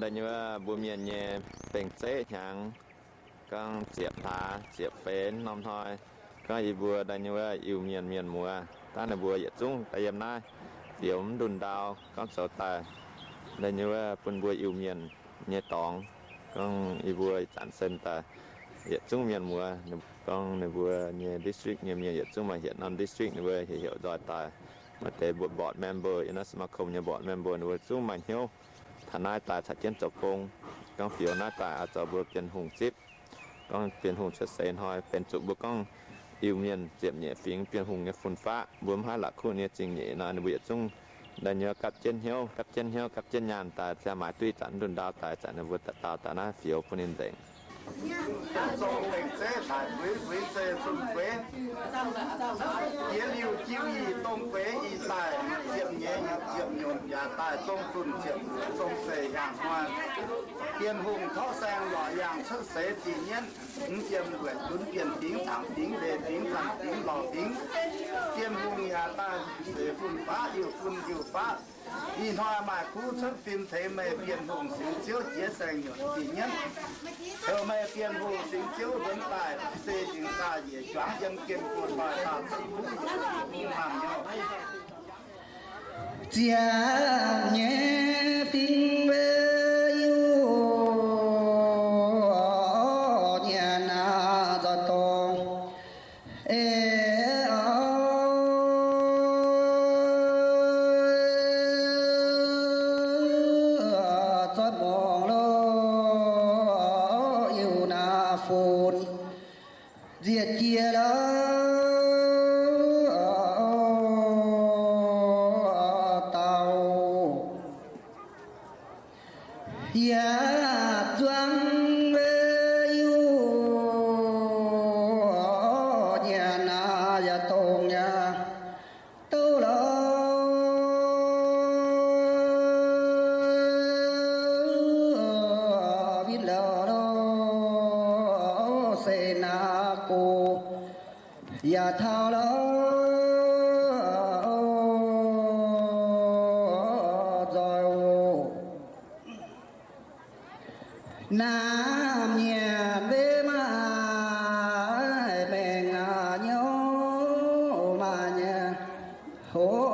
đây như bùa miền nhẹ bền chế nhang con chiệp thả chiệp phến nom thôi có gì bùa đây như Iu Mien miền mùa ta là bùa dệt chung tại em nay phiếu đùn đào con số tài đây như quân bùa Iu Mien nhẹ tòng con y bùa chặn sân tài dệt chung miền mùa con này bùa nhẹ district nhẹ miền dệt chung mà hiện non district này bùa hiểu rồi tài mà để bộ board member in us mà không như board member này bùa chung mà hiểu thằng nai tài thật chân chọc công con phiếu nai tài ở chỗ bùa tiền hùng chip con tiền hùng sẽ xây hỏiเป็นจุบcon Iu Mienเจ็บเหนี่ยฟิงเปลี่ยนหงเงี้ยฝุ่นฟ้าบวมห้าหลักคู่เนี้ยจริงเหนี่ยนอนในเบียดจุงได้เนื้อกับเจนเหี้ยวกับเจนเหี้ยวกับเจนยานตายจะหมายตุ้ยจันดุนดาวตายจันในวัดตาตาหน้าเฟียวปุ่นินเด้งtrong lịch chế tại với chế xuân quế kiến liu chiêu y tông quế y tài diệm nhẹ diệm nhộn nhà tài trong xuân diệm trong sề hàng hoa tiền hùng thọ sang lọ yang xuất xế chỉ nhân diệm quyển tuấn tiền tiếng thẳng tiếng đề tiếng thẳng tiếng lò tiếng tiền hùng nhà tài để phun phá yêu phá nhìn hoa mà cú xuất phim thế mê tiền hùng xíu chiếu chia sẻ nhộn chỉ nhân theo mê tiền hùng xíu chiếu vấn tài xây dựng ra dễ choáng dân kiên cuộn bài thảo sĩ vũ hàng nhau chia nhẹ tình về yêu nhà na giọt to giọt mong lo yêu na phồn diệt kia đó doang về yêu nhà na ya tông nhà tô lo biết lo lo se na cô ya thao lo nam nhà bê mà bè ngà nhớ mà nhà hố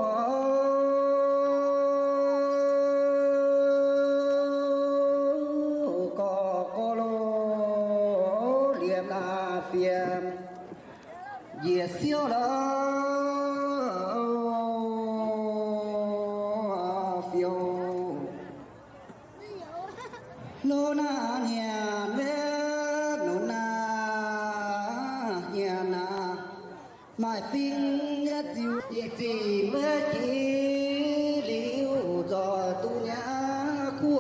có lô liềm là phiền dìa siêu đó phiêu lô na nhà bé nô na nhà na mai pin nhất diệu gì mới chỉ liu rồi tu nhã khu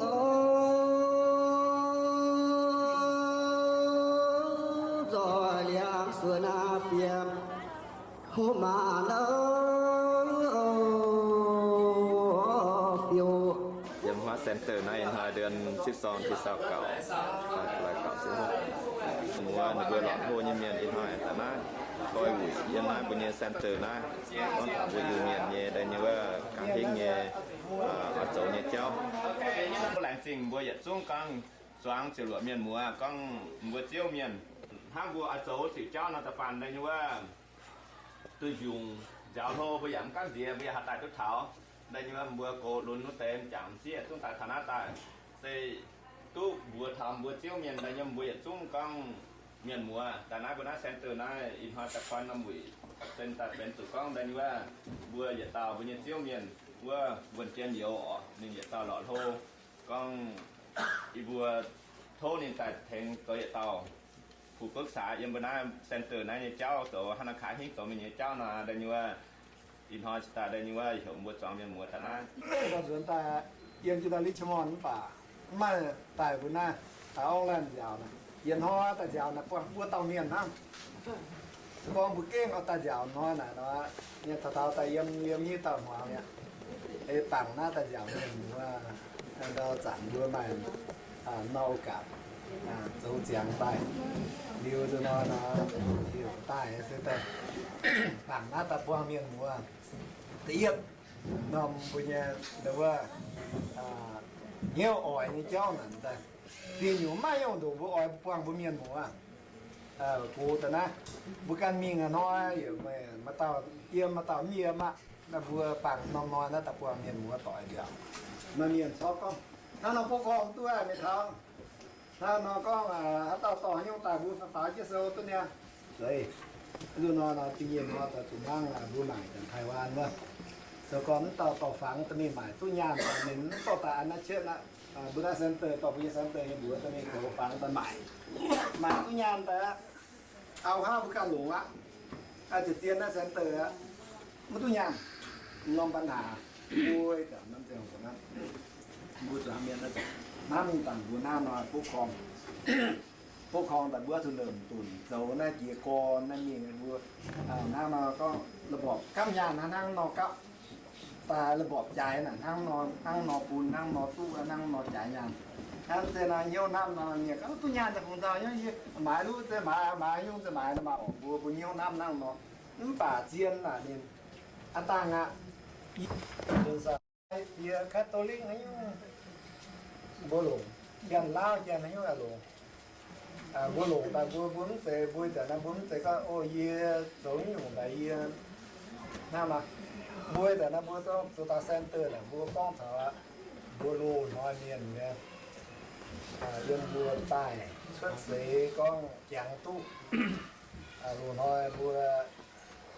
rồi liang xưa na phiền hôm mà nó phiêu hóa center này haiเดือน12ที่29แล้วก็16มัวในเบอร์หลอดโหยเมียนอีกหน่อยแต่น่าคอยหุ่ยยันมาบุญเย center นะต้องถามบุญอยู่เมียนเย่ได้เนี่ยว่าการทิ้งเย่ở chỗ nhà cháu lại trình bùa dệt xuống con xoáng chiều lụa miền mùa con bùa chiếu miền hai bùa ở chỗ thì cháu nó tập phản đây nhưว่าtôi dùng giáo thô bây giờ các gì bây giờ hạt tài tốt thảo đây như bùa cổ luôn nó tên chạm xía chúng ta thà ta xây tu bùa thầm bùa chiếu miền đây như bùa dệt xuống con miền mùaแต่นั้นบนนั้นเซ็นเตอร์นั้นอินทอร์ตะคอนน้ำบุยเซ็นเตอร์เป็นสุกองได้นี่ว่าบัวเหยียดเตาบัวเหยียดเชี่ยวเมียนบัวบนเจียนเดียวอ๋อนี่เหยียดเตาหล่อโทกองอีบัวโทนี่แต่แทงตัวเหยียดเตาผู้ปรึกษายังบนนั้นเซ็นเตอร์นั้นเจ้าตัวธนาคารที่ตัวมีเจ้าน่ะได้นี่ว่าอินทอร์ตะได้นี่ว่าหัวบัวจอมเมียนมัวแต่นั้นก็ส่วนแต่ยังจุดลิชมอนป่าไม่แต่บนนั้นแต่ออกแลนด์ยาวนะyên hoa ta dạo là con bua tàu miền ha con bự keng ở ta dạo nó là nó như tàu ta yếm như tàu hoa vậy cái tảng na ta dạo miền mà nó chẳng bua này nâu cả dấu giang tay liu cho nó liu tay sẽ ta tảng na ta bua miền mùa tiệp nằm punya dewa nhiều ỏi như cháu nè ta vì nhiều mai用đồ bố ỏi quang bố miền bố bố ta na bố can miên là nó ở mà tao tiêm mà tao mía mà là vừa bằng non nó tập quang miền bố tỏi được mà miền sao con nó có con tôi ai mới thao nó có mà tao tỏi nhưng tại bố phải chứ sao tôi nha đấy rồi nó tuy nhiên nó ta tụi mang là bố mày ở Đài Loan nữa rồi còn tàu phẳng tụi mình mày tôi nhà mình tàu tại nó chết là Buddha Center tàu Buddha Center như bữa tụi mình tàu phẳng tụi mày tôi nhà ta ao ha bữa càng lủng á chỉ tiền nó Center á mà tôi nhà lòngปัญหาvui cả năm tiền của nó vui cho miền nó năm tầng của nam nó phúc conพวกคลองแต่เบื่อทุเริ่มตุ่นเจ้าหน้าเกียกรนั่นเองเบื่อน้ามาก็ระบบก้ามยานนั่งนอกับตาระบบใจน่ะนั่งนอปูนนั่งนอตู้นั่งนอจ่ายยานนั่นเจนาเยี่ยวน้ำนอนเนี่ยก็ตู้ยานแต่ของเราเนี่ยหมายรู้จะหมายยุ่งจะหมายมาออกบัวบุญเยี่ยวน้ำนั่งนอนี่ป่าเจียนน่ะเนี่ยอันต่างอ่ะเดินสายเบียร์คาทอลิกนี่ยุ่งบัวหลงยันเล่ายันนี่ยุ่งอะไรหลงbố lục ta bố bốn tệ bố tệ nó bốn tệ có ô ye giống như một cái ye nam mà bố tệ nó bố to ta center là bố con thở bố lù nói miền nghe dân bố tài xuất xế con chẳng tu lù nói bố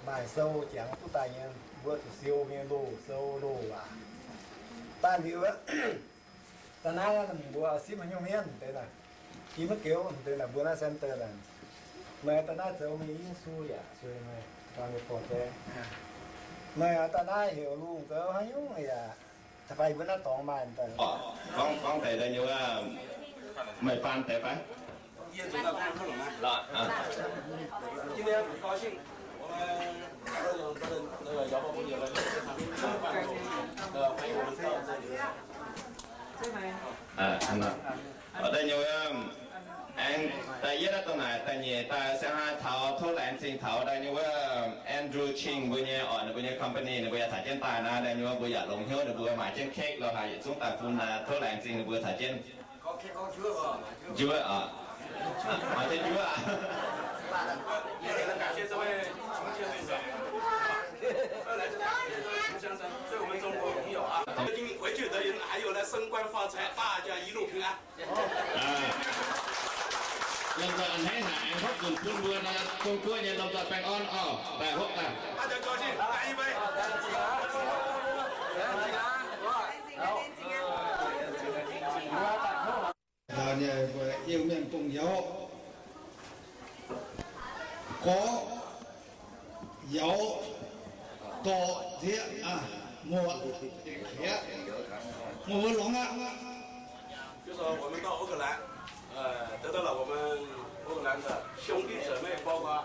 mài sâu chẳng tu tài nhân bố thì siêu miền lù sâu lù à ta hiểu á ta nói là bố xí mà nhung miền thế này chỉ mới kiểu từ là Buddha Center là mà ta nói theo mình xui à xui mà còn một phần thế mà ta nói hiểu luôn tớ hay nhúng này à ta phải bữa nó tỏng mà ta con thể đây như là mày fan thể phải rồi 今天很高兴，我们那个摇号部的人非常欢迎我们到这里。anh ở đây như anh tại biết là tụi này tại nhỉ tại sẽ hai thảo thuốc lãng trình thảo đây như Andrew Ching bây giờ ở bây giờ company này bây giờ thải trên tài na đây như bây giờ lồng hiếu này bây giờ mãi trên cake rồi hay chúng ta phun là thuốc lãng trình bây giờ thải trên chưa ở mãi trên chưa à 也很感谢这位重庆队长，来自吴先生，对我们中国朋友啊，回去的人还有呢，升官发财，大家一路平安。lần tới anh thấy là anh hốt dùng phun mưa là con cua nhà lần tới bèn on bèn hốt à 大家高兴，来一杯。là nhà yêu miền cùng giáo có giáo tổ thiện mùa lóng á 就说我们到欧克兰，得到了我们欧克兰的兄弟姊妹，包括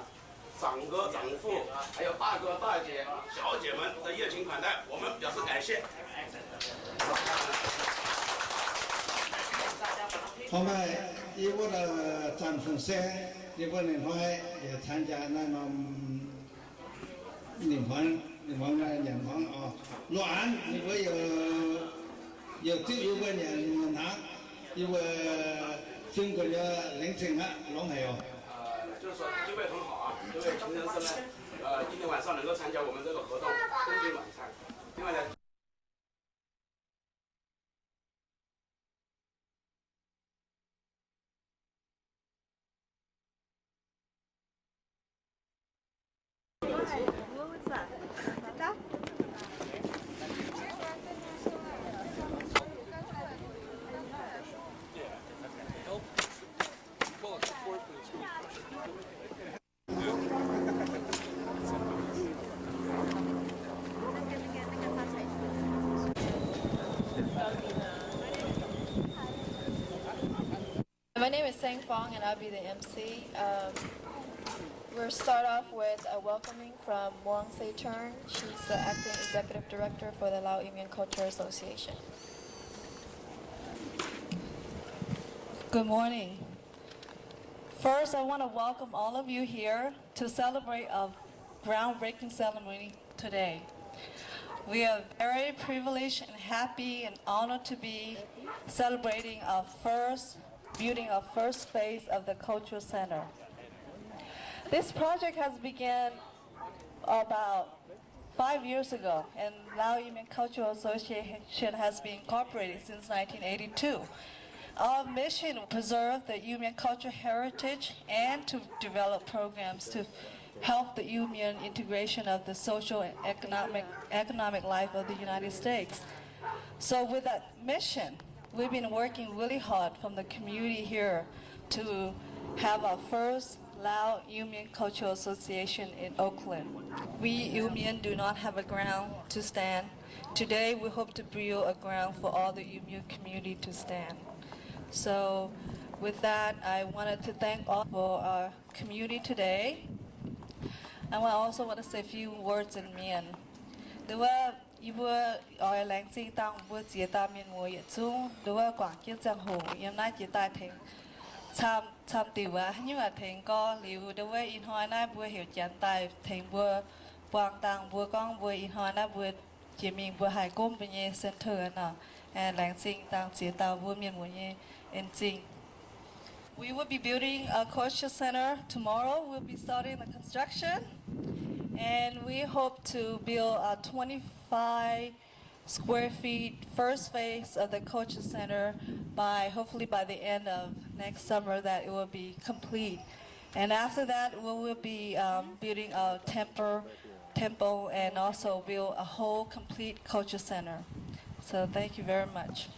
长哥、长父，还有大哥、大姐、小姐们的热情款待，我们表示感谢。 hôm nay yêu là trạm phun xe yêu nên hỏi để tham gia nên nó niệm hoan là nhận hoan loạn như bây giờ tiếp yêu bên nhà ngân hàng yêu chung của lãnh trình á lóng hề rồi 就是说机会很好啊，这位秦先生呢，今天晚上能够参加我们这个活动公益晚餐，另外呢。 My name is Sang Fong and I'll be the MC. We'll start off with a welcoming from Muang Se Turn. She's the acting executive director for the Mien Cultural Association. Good morning. First, I want to welcome all of you here to celebrate a groundbreaking ceremony today. We are very privileged and happy and honored to be celebrating building our first phase of the Cultural Center. This project has begun about 5 years ago, and Iu-Mien Cultural Association has been incorporated since 1982. Our mission is to preserve the Iu-Mien cultural heritage and to develop programs to help the Iu-Mien integration of the social and economic life of the United States. So with that mission, we've been working really hard from the community here to have our first Lao Iu-Mien Cultural Association in Oakland. We Iu-Mien do not have a ground to stand. Today we hope to build a ground for all the Iu-Mien community to stand. So with that, I wanted to thank all for our community today. I also want to say a few words in Mien. The way you were or lang si tang bu jie ta Mien wo ye zu, the way quang kian zhang hu, yam na ji ta ting. Cham ti wa nhưng mà thèn co liu the way in hoi na bua hiểu chán tài thèn bua quang tang bua con bua in hoi na bua chỉ mình bua hải côm bên ye center nè and lang sing tang chỉ tao bua miền bua ye in sing. We will be building a culture center tomorrow. We'll be starting the construction, and we hope to build a 25 square feet first phase of the culture center hopefully by the end of next summer that it will be complete. And after that, we will be building a temple and also build a whole complete culture center. So thank you very much.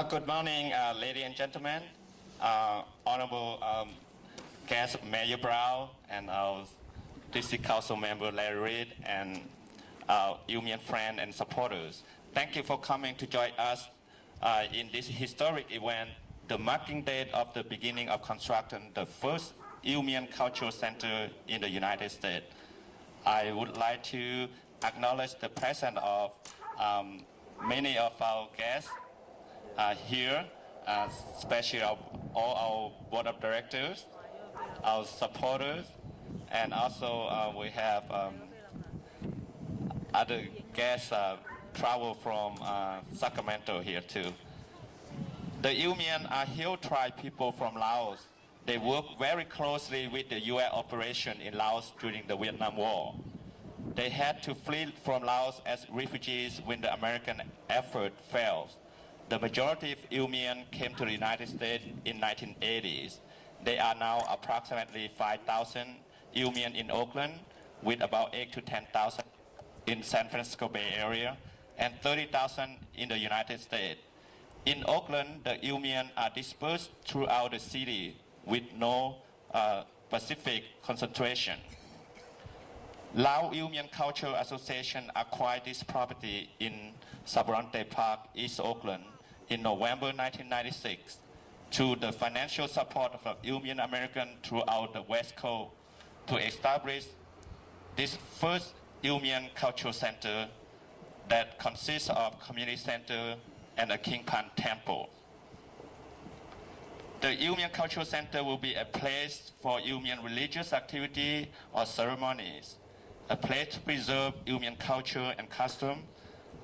Good morning, ladies and gentlemen, honorable guest Mayor Brown and our district council member Larry Reid and Iu-Mien friends and supporters. Thank you for coming to join us in this historic event, the marking date of the beginning of construction, the first Iu-Mien Cultural Center in the United States. I would like to acknowledge the presence of many of our guests here, especially all our board of directors, our supporters, and also we have other guests travel from Sacramento here too. The Iu-Mien are Hill tribe people from Laos. They work very closely with the U.S. operation in Laos during the Vietnam War. They had to flee from Laos as refugees when the American effort failed. The majority of Iu-Mien came to the United States in 1980s. They are now approximately 5,000 Iu-Mien in Oakland, with about 8,000 to 10,000 in San Francisco Bay Area, and 30,000 in the United States. In Oakland, the Iu-Mien are dispersed throughout the city with no specific concentration. Lao Iu-Mien Cultural Association acquired this property in Sabarante Park, East Oakland, in November 1996 through the financial support of Iu-Mien Americans throughout the West Coast to establish this first Iu-Mien Cultural Center that consists of community center and a King Pan temple. The Iu-Mien Cultural Center will be a place for Iu-Mien religious activity or ceremonies, a place to preserve Iu-Mien culture and custom,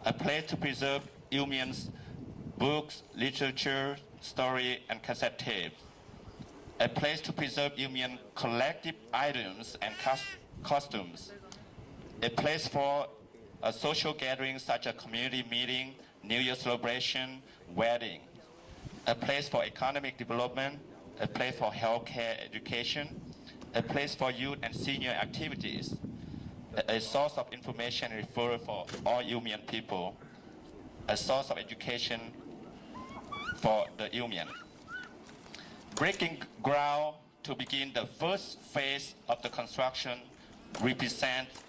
a place to preserve Iu-Mien's books, literature, story, and cassette tapes, a place to preserve Iu-Mien collective items and costumes, a place for a social gathering such as community meeting, New Year celebration, wedding, a place for economic development, a place for healthcare education, a place for youth and senior activities, a source of information and referral for all Iu-Mien people, a source of education for the Iu-Mien. Breaking ground to begin the first phase of the construction represents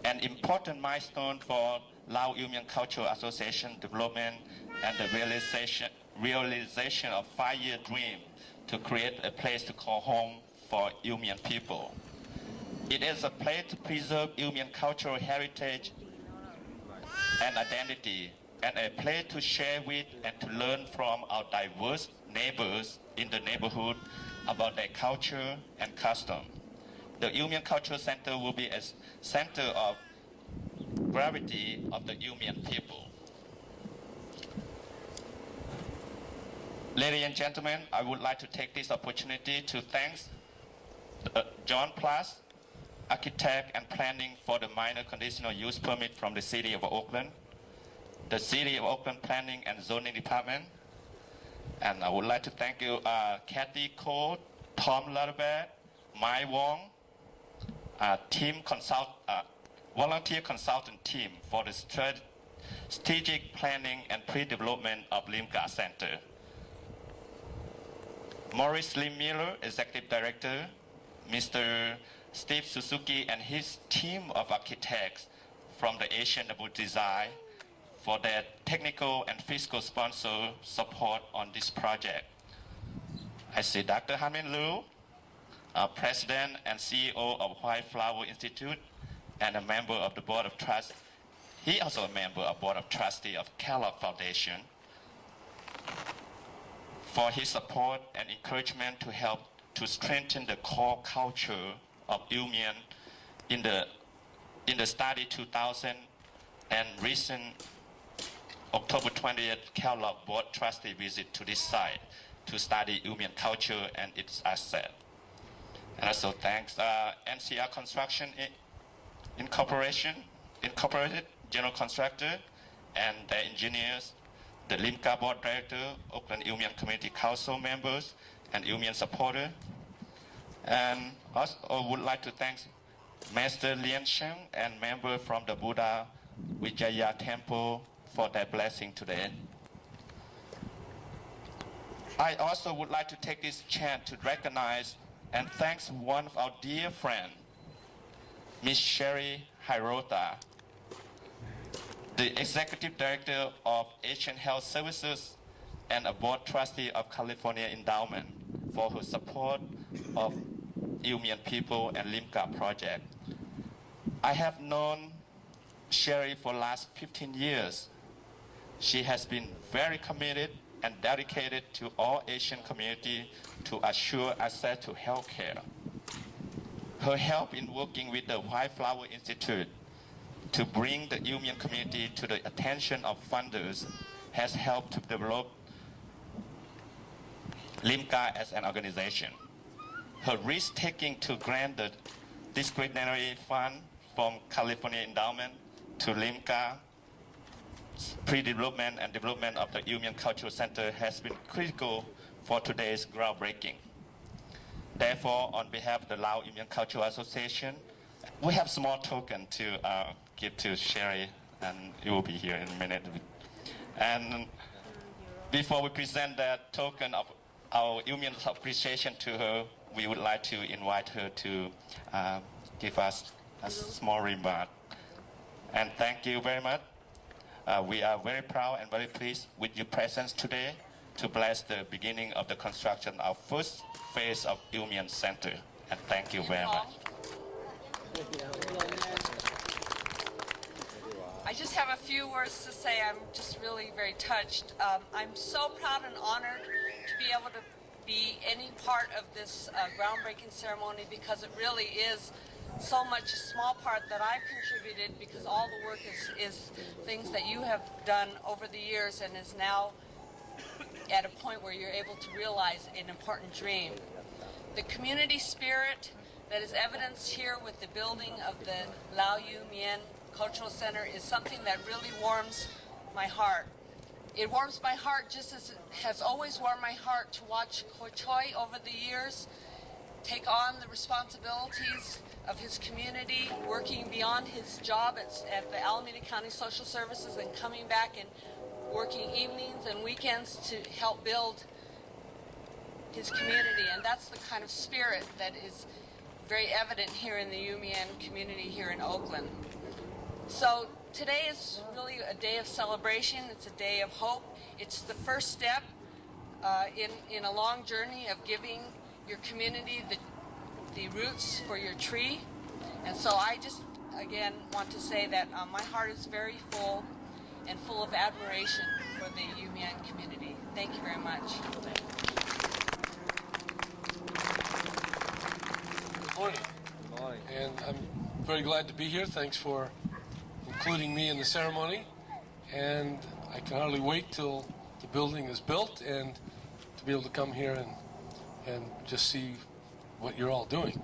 an important milestone for Lao Iu-Mien Cultural Association development and the realization of 5-year dream to create a place to call home for Iu-Mien people. It is a place to preserve Iu-Mien cultural heritage and identity, and a place to share with and to learn from our diverse neighbors in the neighborhood about their culture and custom. the Mien Cultural Center will be a center of gravity of the Iu-Mien people. Ladies and gentlemen, I would like to take this opportunity to thank John Plus, architect and planning for the minor conditional use permit from the City of Oakland, the City of Oakland Planning and Zoning Department, and I would like to thank you, Kathy Cole, Tom Lutterbert, Mai Wong, volunteer consultant team for the strategic planning and pre-development of LIMCA Center. Maurice Lim Miller, Executive Director, Mr. Steve Suzuki and his team of architects from the Asian Double Design for their technical and fiscal sponsor support on this project. I see Dr. Han-Min Liu, President and CEO of White Flower Institute and a member of the Board of Trust. He also a member of Board of Trustee of Kellogg Foundation, for his support and encouragement to help to strengthen the core culture of Iu-Mien in the study 2000 and recent October 20th Kellogg Board Trustee visit to this site to study Iu-Mien culture and its asset. And also thanks NCR Construction Incorporated, general contractor, and the engineers, the LIMCA Board Director, Oakland Iu-Mien Community Council members, and Iu-Mien supporters. And also would like to thank Master Lien Sheng and members from the Buddha Vijaya Temple for their blessing today. I also would like to take this chance to recognize and thank one of our dear friends, Ms. Sherry Hirota, the Executive Director of Asian Health Services and a Board Trustee of California Endowment, for her support of Iu-Mien people and LIMCA project. I have known Sherry for the last 15 years. She has been very committed and dedicated to all Asian community to assure access to health care. Her help in working with the White Flower Institute to bring the Iu-Mien community to the attention of funders has helped to develop LIMCA as an organization. Her risk-taking to grant the discretionary fund from California Endowment to LIMCA pre-development and development of the Mien Cultural Center has been critical for today's groundbreaking. Therefore, on behalf of the Lao Mien Cultural Association, we have a small token to give to Sherry, and it will be here in a minute. And before we present that token of our Mien appreciation to her, we would like to invite her to give us a small remark. And thank you very much. We are very proud and very pleased with your presence today to bless the beginning of the construction of first phase of Mien Center. And thank you very much. I just have a few words to say. I'm just really very touched. I'm so proud and honored to be able to be any part of this groundbreaking ceremony, because it really is so much a small part that I've contributed, because all the work is things that you have done over the years and is now at a point where you're able to realize an important dream. The community spirit that is evidenced here with the building of the Lao Mien Cultural Center is something that really warms my heart. It warms my heart just as it has always warmed my heart to watch Kouichoy over the years take on the responsibilities of his community, working beyond his job at the Alameda County Social Services and coming back and working evenings and weekends to help build his community. And that's the kind of spirit that is very evident here in the Iu-Mien community here in Oakland. So today is really a day of celebration. It's a day of hope. It's the first step in a long journey of giving your community the roots for your tree. And so I just, again, want to say that my heart is very full and full of admiration for the Iu-Mien community. Thank you very much. Morning. and I'm very glad to be here. Thanks for including me in the ceremony, and I can hardly wait till the building is built and to be able to come here and just see what you're all doing.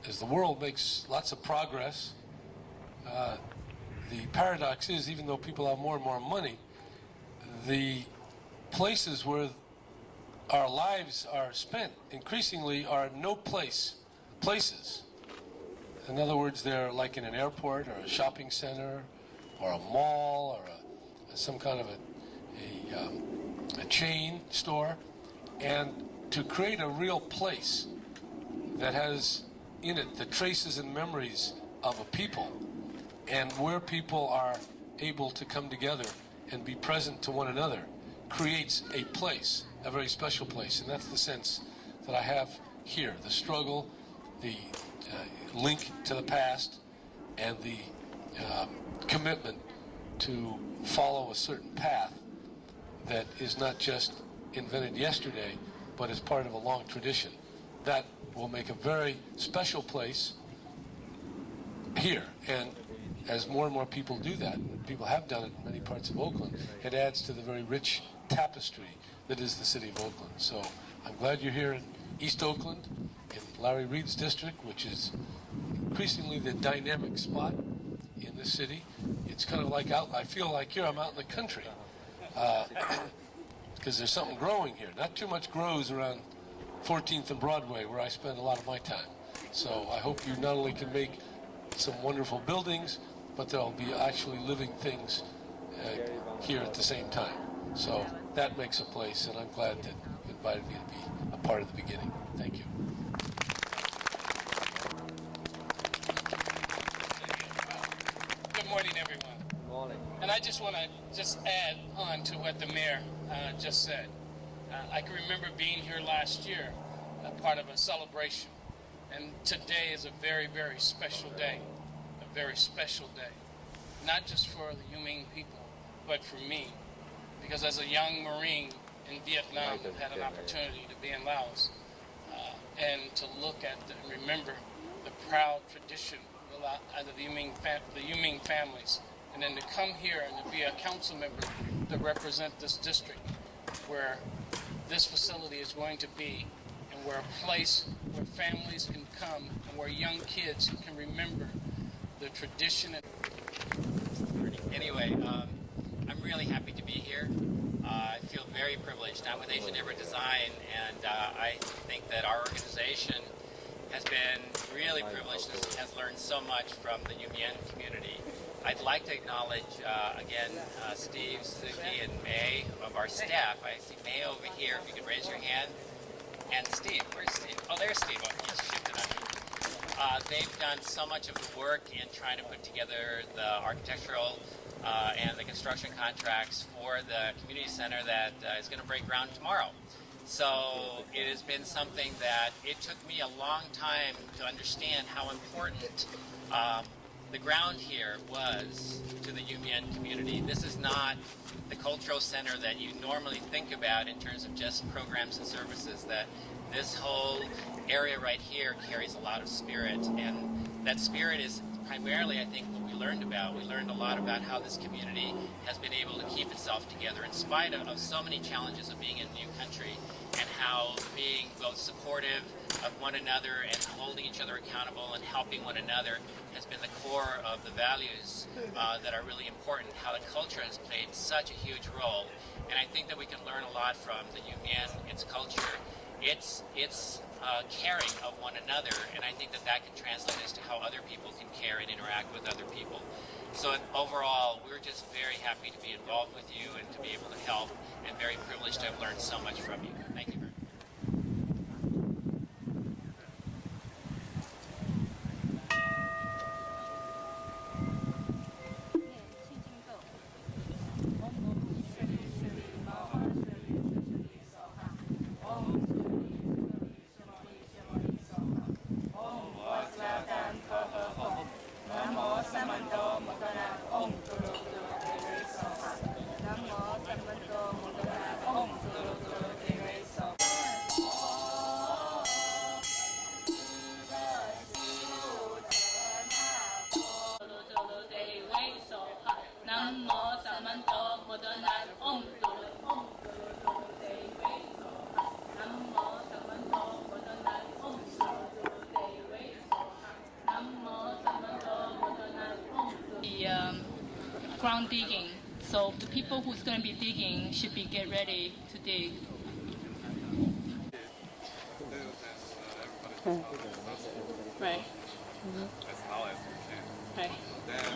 As the world makes lots of progress, the paradox is, even though people have more and more money, the places where our lives are spent increasingly are no places. In other words, they're like in an airport or a shopping center or a mall or some kind of a chain store. And to create a real place that has in it the traces and memories of a people, and where people are able to come together and be present to one another, creates a place, a very special place. And that's the sense that I have here. The struggle, the link to the past, and the commitment to follow a certain path that is not just invented yesterday, but is part of a long tradition. That will make a very special place here. And as more and more people do that, and people have done it in many parts of Oakland, it adds to the very rich tapestry that is the city of Oakland. So I'm glad you're here in East Oakland, in Larry Reed's district, which is increasingly the dynamic spot in the city. It's kind of like I feel like here I'm out in the country, because there's something growing here. Not too much grows around 14th and Broadway, where I spend a lot of my time. So I hope you not only can make some wonderful buildings, but there'll be actually living things here at the same time. So that makes a place, and I'm glad that you invited me to be a part of the beginning. Thank you. Good morning, everyone. Good morning. And I just want to add on to what the mayor just said. I can remember being here last year, part of a celebration, and today is a very, very special day, a very special day, not just for the Iu-Mienh people, but for me, because as a young Marine in Vietnam, I had an opportunity to be in Laos and to look at and remember the proud tradition of the Iu-Mienh families, and then to come here and to be a council member to represent this district where this facility is going to be, and where a place where families can come and where young kids can remember the tradition. Anyway, I'm really happy to be here. I feel very privileged. I'm with Asian Neighborhood Design, and I think that our organization has been really privileged and has learned so much from the Iu-Mien community. I'd like to acknowledge, again, Steve, Suki, and May of our staff. I see May over here, if you could raise your hand. And Steve, where's Steve? Oh, there's Steve. Oh, he's shifted on me. They've done so much of the work in trying to put together the architectural and the construction contracts for the community center that is going to break ground tomorrow. So it has been something that it took me a long time to understand how important the ground here was to the Iu-Mien community. This is not the cultural center that you normally think about in terms of just programs and services. That this whole area right here carries a lot of spirit, and that spirit is primarily, I think, what we learned about. We learned a lot about how this community has been able to keep itself together in spite of so many challenges of being in a new country, and how being both supportive of one another and holding each other accountable and helping one another has been the core of the values that are really important, how the culture has played such a huge role. And I think that we can learn a lot from the Iu-Mien, its culture, its caring of one another, and I think that that can translate as to how other people can care and interact with other people. So overall, we're just very happy to be involved with you and to be able to help, and very privileged to have learned so much from you. Thank you very much. ground digging. So the people who's going to be digging should be get ready to dig. Right. As loud as we can. Right. Then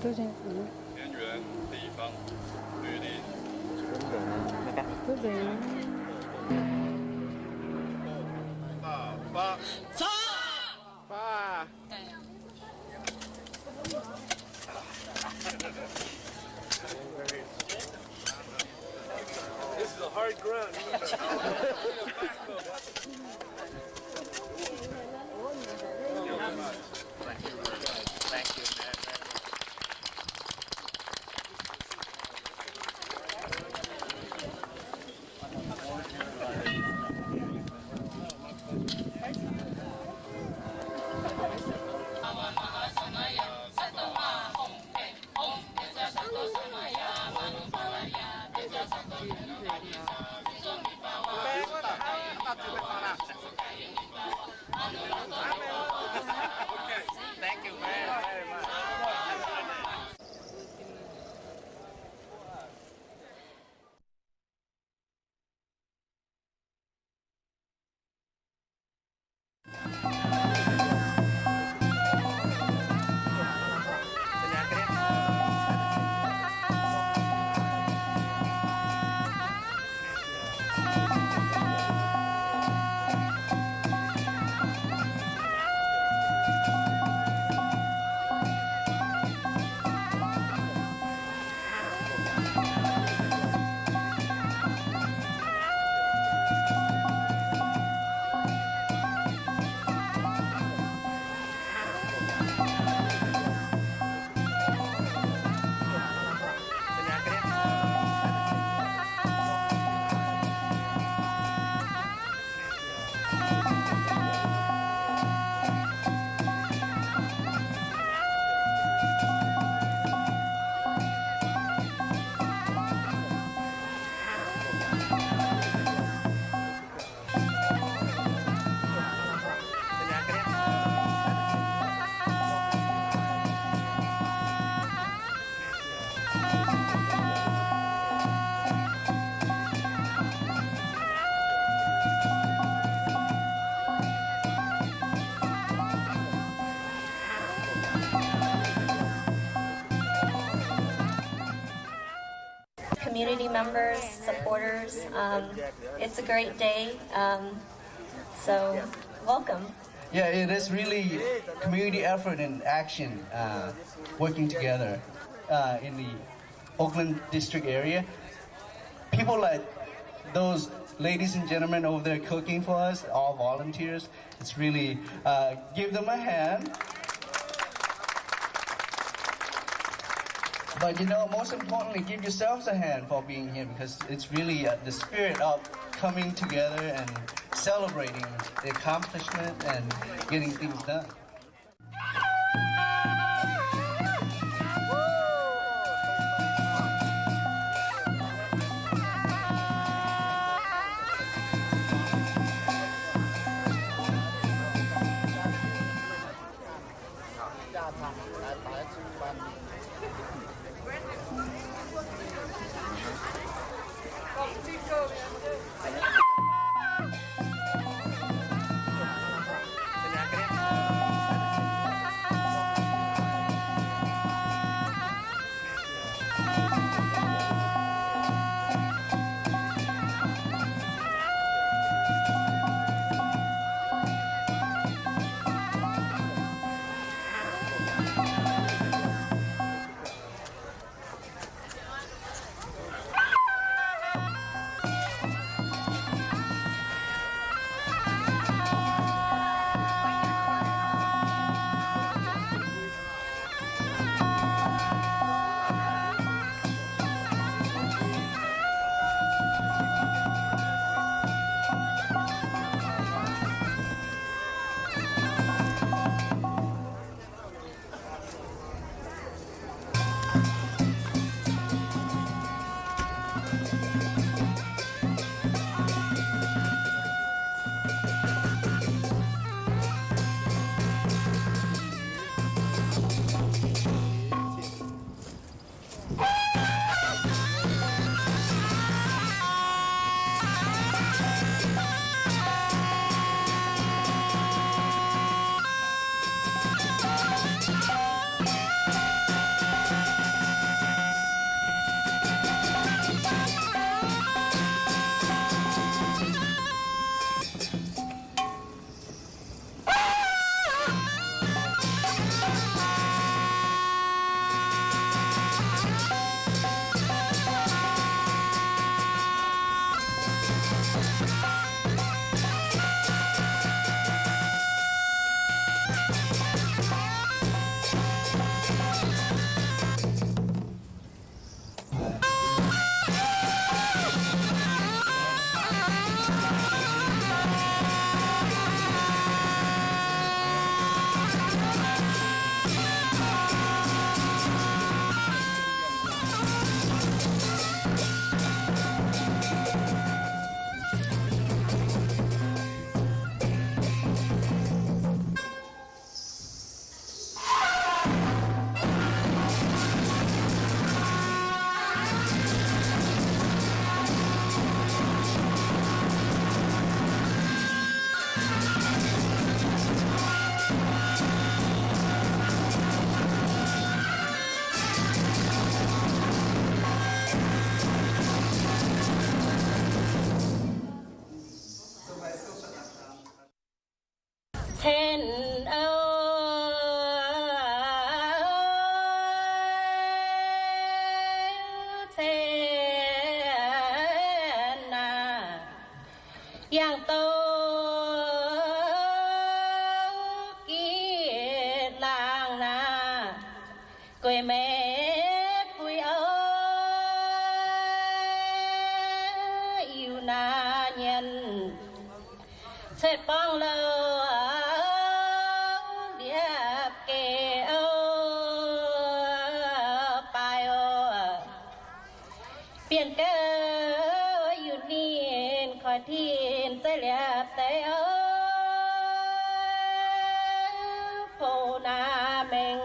田园地方绿地。发。发。 This is a hard ground. Thank you, man. Thank you very much. Community members, supporters. It's a great day, so welcome. Yeah, it is really community effort and action working together in the Oakland district area. People like those ladies and gentlemen over there cooking for us, all volunteers. It's really, give them a hand. But you know, most importantly, give yourselves a hand for being here, because it's really the spirit of coming together and celebrating the accomplishment and getting things done. เช่นเช่นนะอย่างโตกีลางนะกุยแม่กุยอยู่นาเย็นเช็ดป้องเลยเปลี่ยนเกยอยู่นี่คอยที่ใจเหลียแต่โพนาเมง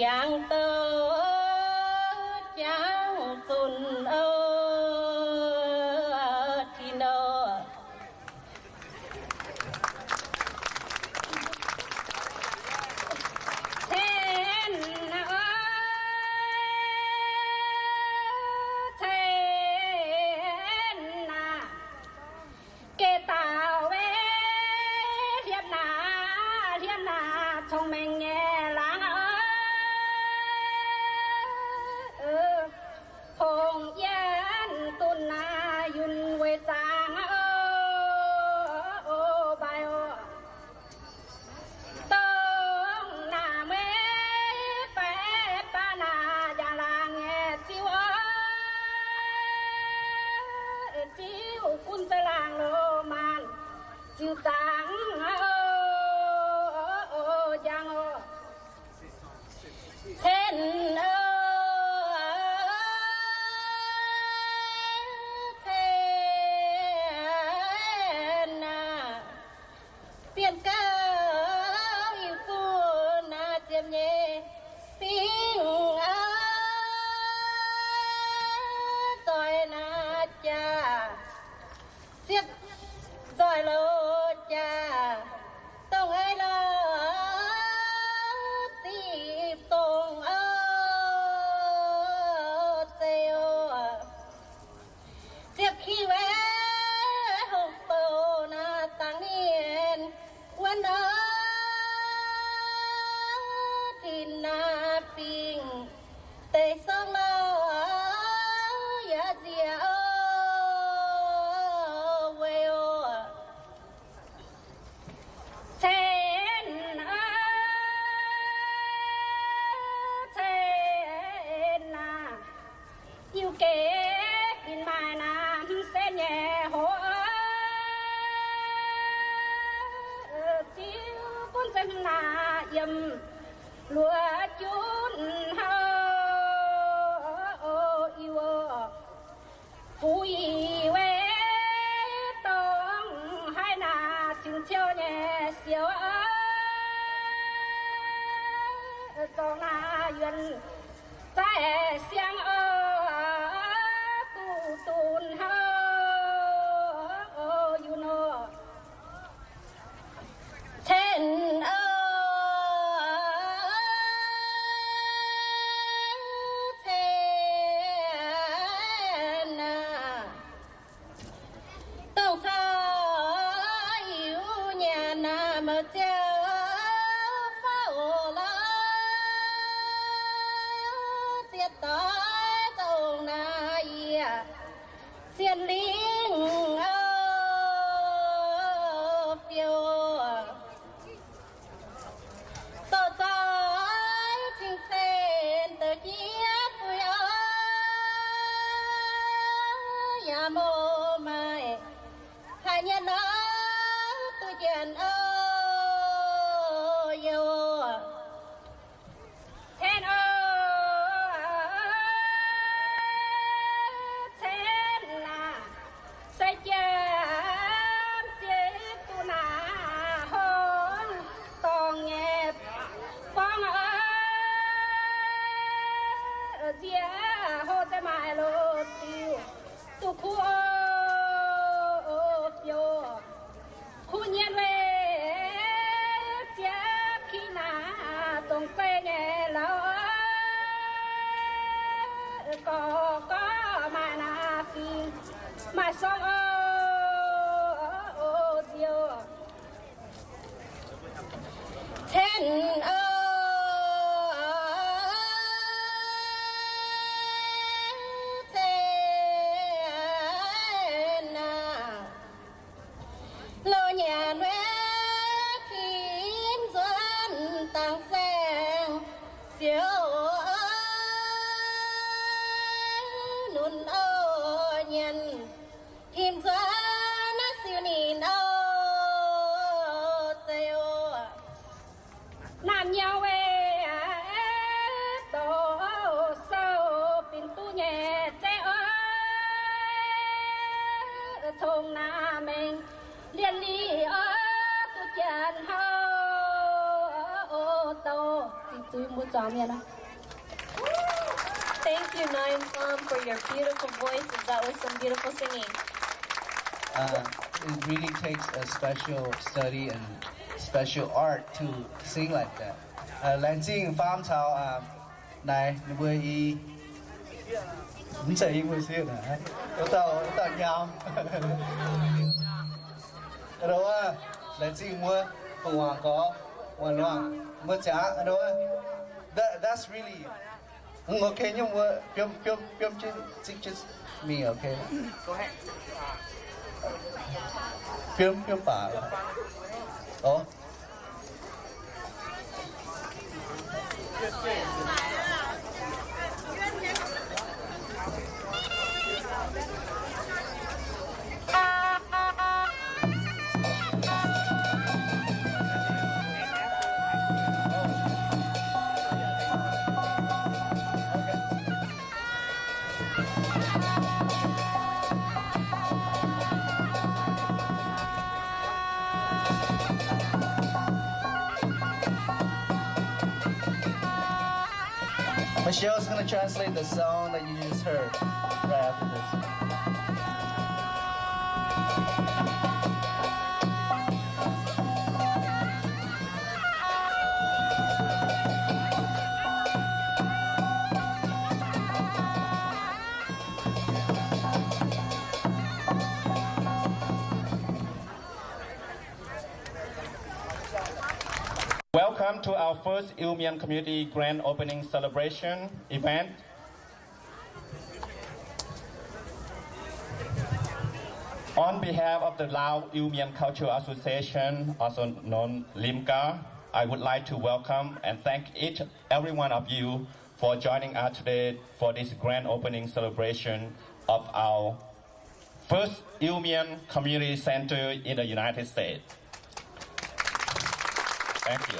ยังเตยังจุนที่โนเทนนะเกตาเวเทียนนาชงเมงแง่ล้างพงยันตุนนายุนเวจางโอบายต้องนาเมแปปานาจาลางแง่จิวจิวคุณเสลางโลมันจิวจังยังเช่นเทนาเปลี่ยนเก้าอยู่กูนาเจียมเย่ปิ้งจอยนาจ้าเสียบจอยโลจ้าต้องให้เราจีบตรงเจียวเจ็บขี้แวหกโตนาตังเนียนวันเดอที่นาปิงเตะสองเราอย่าเจียวเวโอเช่นนะอยู่เก็บกินมาน้ำเส้นแย่หัวจิ๋วกุ้นเส้นนาเยี่ยมลัวจุนเฮาอีวปุยเวต้องให้นาชิงเชียวแย่เสียวจองนาเยือนใจเสียงตูตูนเฮาอยู่โนเช่นเช่นนะต้องเท่าอยู่เนี่ยนะมาเจ้าเฝ้าละเสียตายตรงนาเอียเสียนลิง hai nhân ơ tôi chuyện ơ yêu thiên ơ thiên là sẽ chém chết tu na hôn tòng nhẹp phong ơ dĩa hô te mai lô tiêu tu khu phiêu khu nhiên về chia khi na tông tê nghe lâu có mà na phi mà song diêu thiên lô nhà nuôi thiên dân tăng sang siêu nôn ô nhân thiên dân siêu nín ô siêu nam nhau về tổ sâu pin tu nhẹ chế ơ thùng nam mình liên lý ơ tu chân hơ ô tô chị chú mua cho miền á. Thank you, Nine Mom, for your beautiful voices. That was some beautiful singing. It really takes a special study and special art to sing like that. Lan Jing Farm Chao này nuôi y không chạy y mua xưa nè, tao nhau. Đâu á, Lan Jing mua hoàng có hoàng loang mua chả đâu á. That's really okay. Nhưng mà piom just me, okay. Go ahead. Piom bà. Oh. Michelle's gonna translate the song that you just heard right after this. Welcome to our first Iu-Mien Community Grand Opening Celebration event. On behalf of the Lao Mien Cultural Association, also known LIMCA, I would like to welcome and thank every one of you for joining us today for this grand opening celebration of our first Iu-Mien Community Center in the United States. Thank you.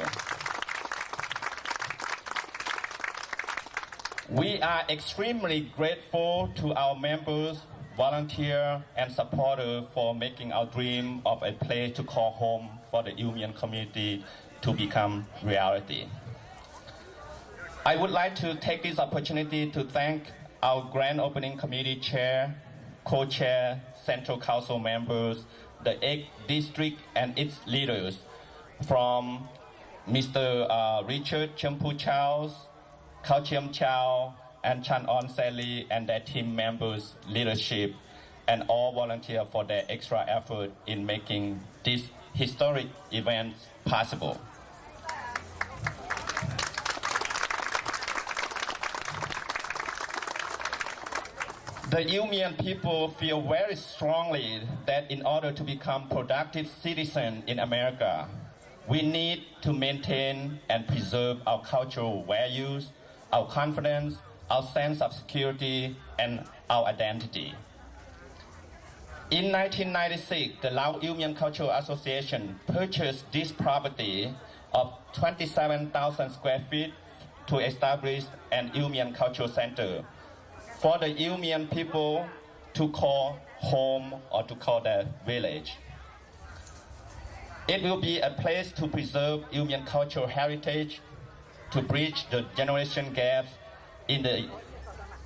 We are extremely grateful to our members, volunteers, and supporters for making our dream of a place to call home for the Iu-Mien community to become reality. I would like to take this opportunity to thank our Grand Opening Committee Chair, Co-Chair, Central Council members, the 8th District and its leaders, from Mr. Richard Chempu Charles, Khao Chiem Chow, and Chan On Sally and their team members' leadership, and all volunteers for their extra effort in making this historic event possible. The Iu-Mien people feel very strongly that in order to become productive citizens in America, we need to maintain and preserve our cultural values, our confidence, our sense of security, and our identity. In 1996, the Lao Iu-Mien Cultural Association purchased this property of 27,000 square feet to establish an Iu-Mien Cultural Center for the Iu-Mien people to call home or to call their village. It will be a place to preserve Iu-Mien cultural heritage, to bridge the generation gaps in the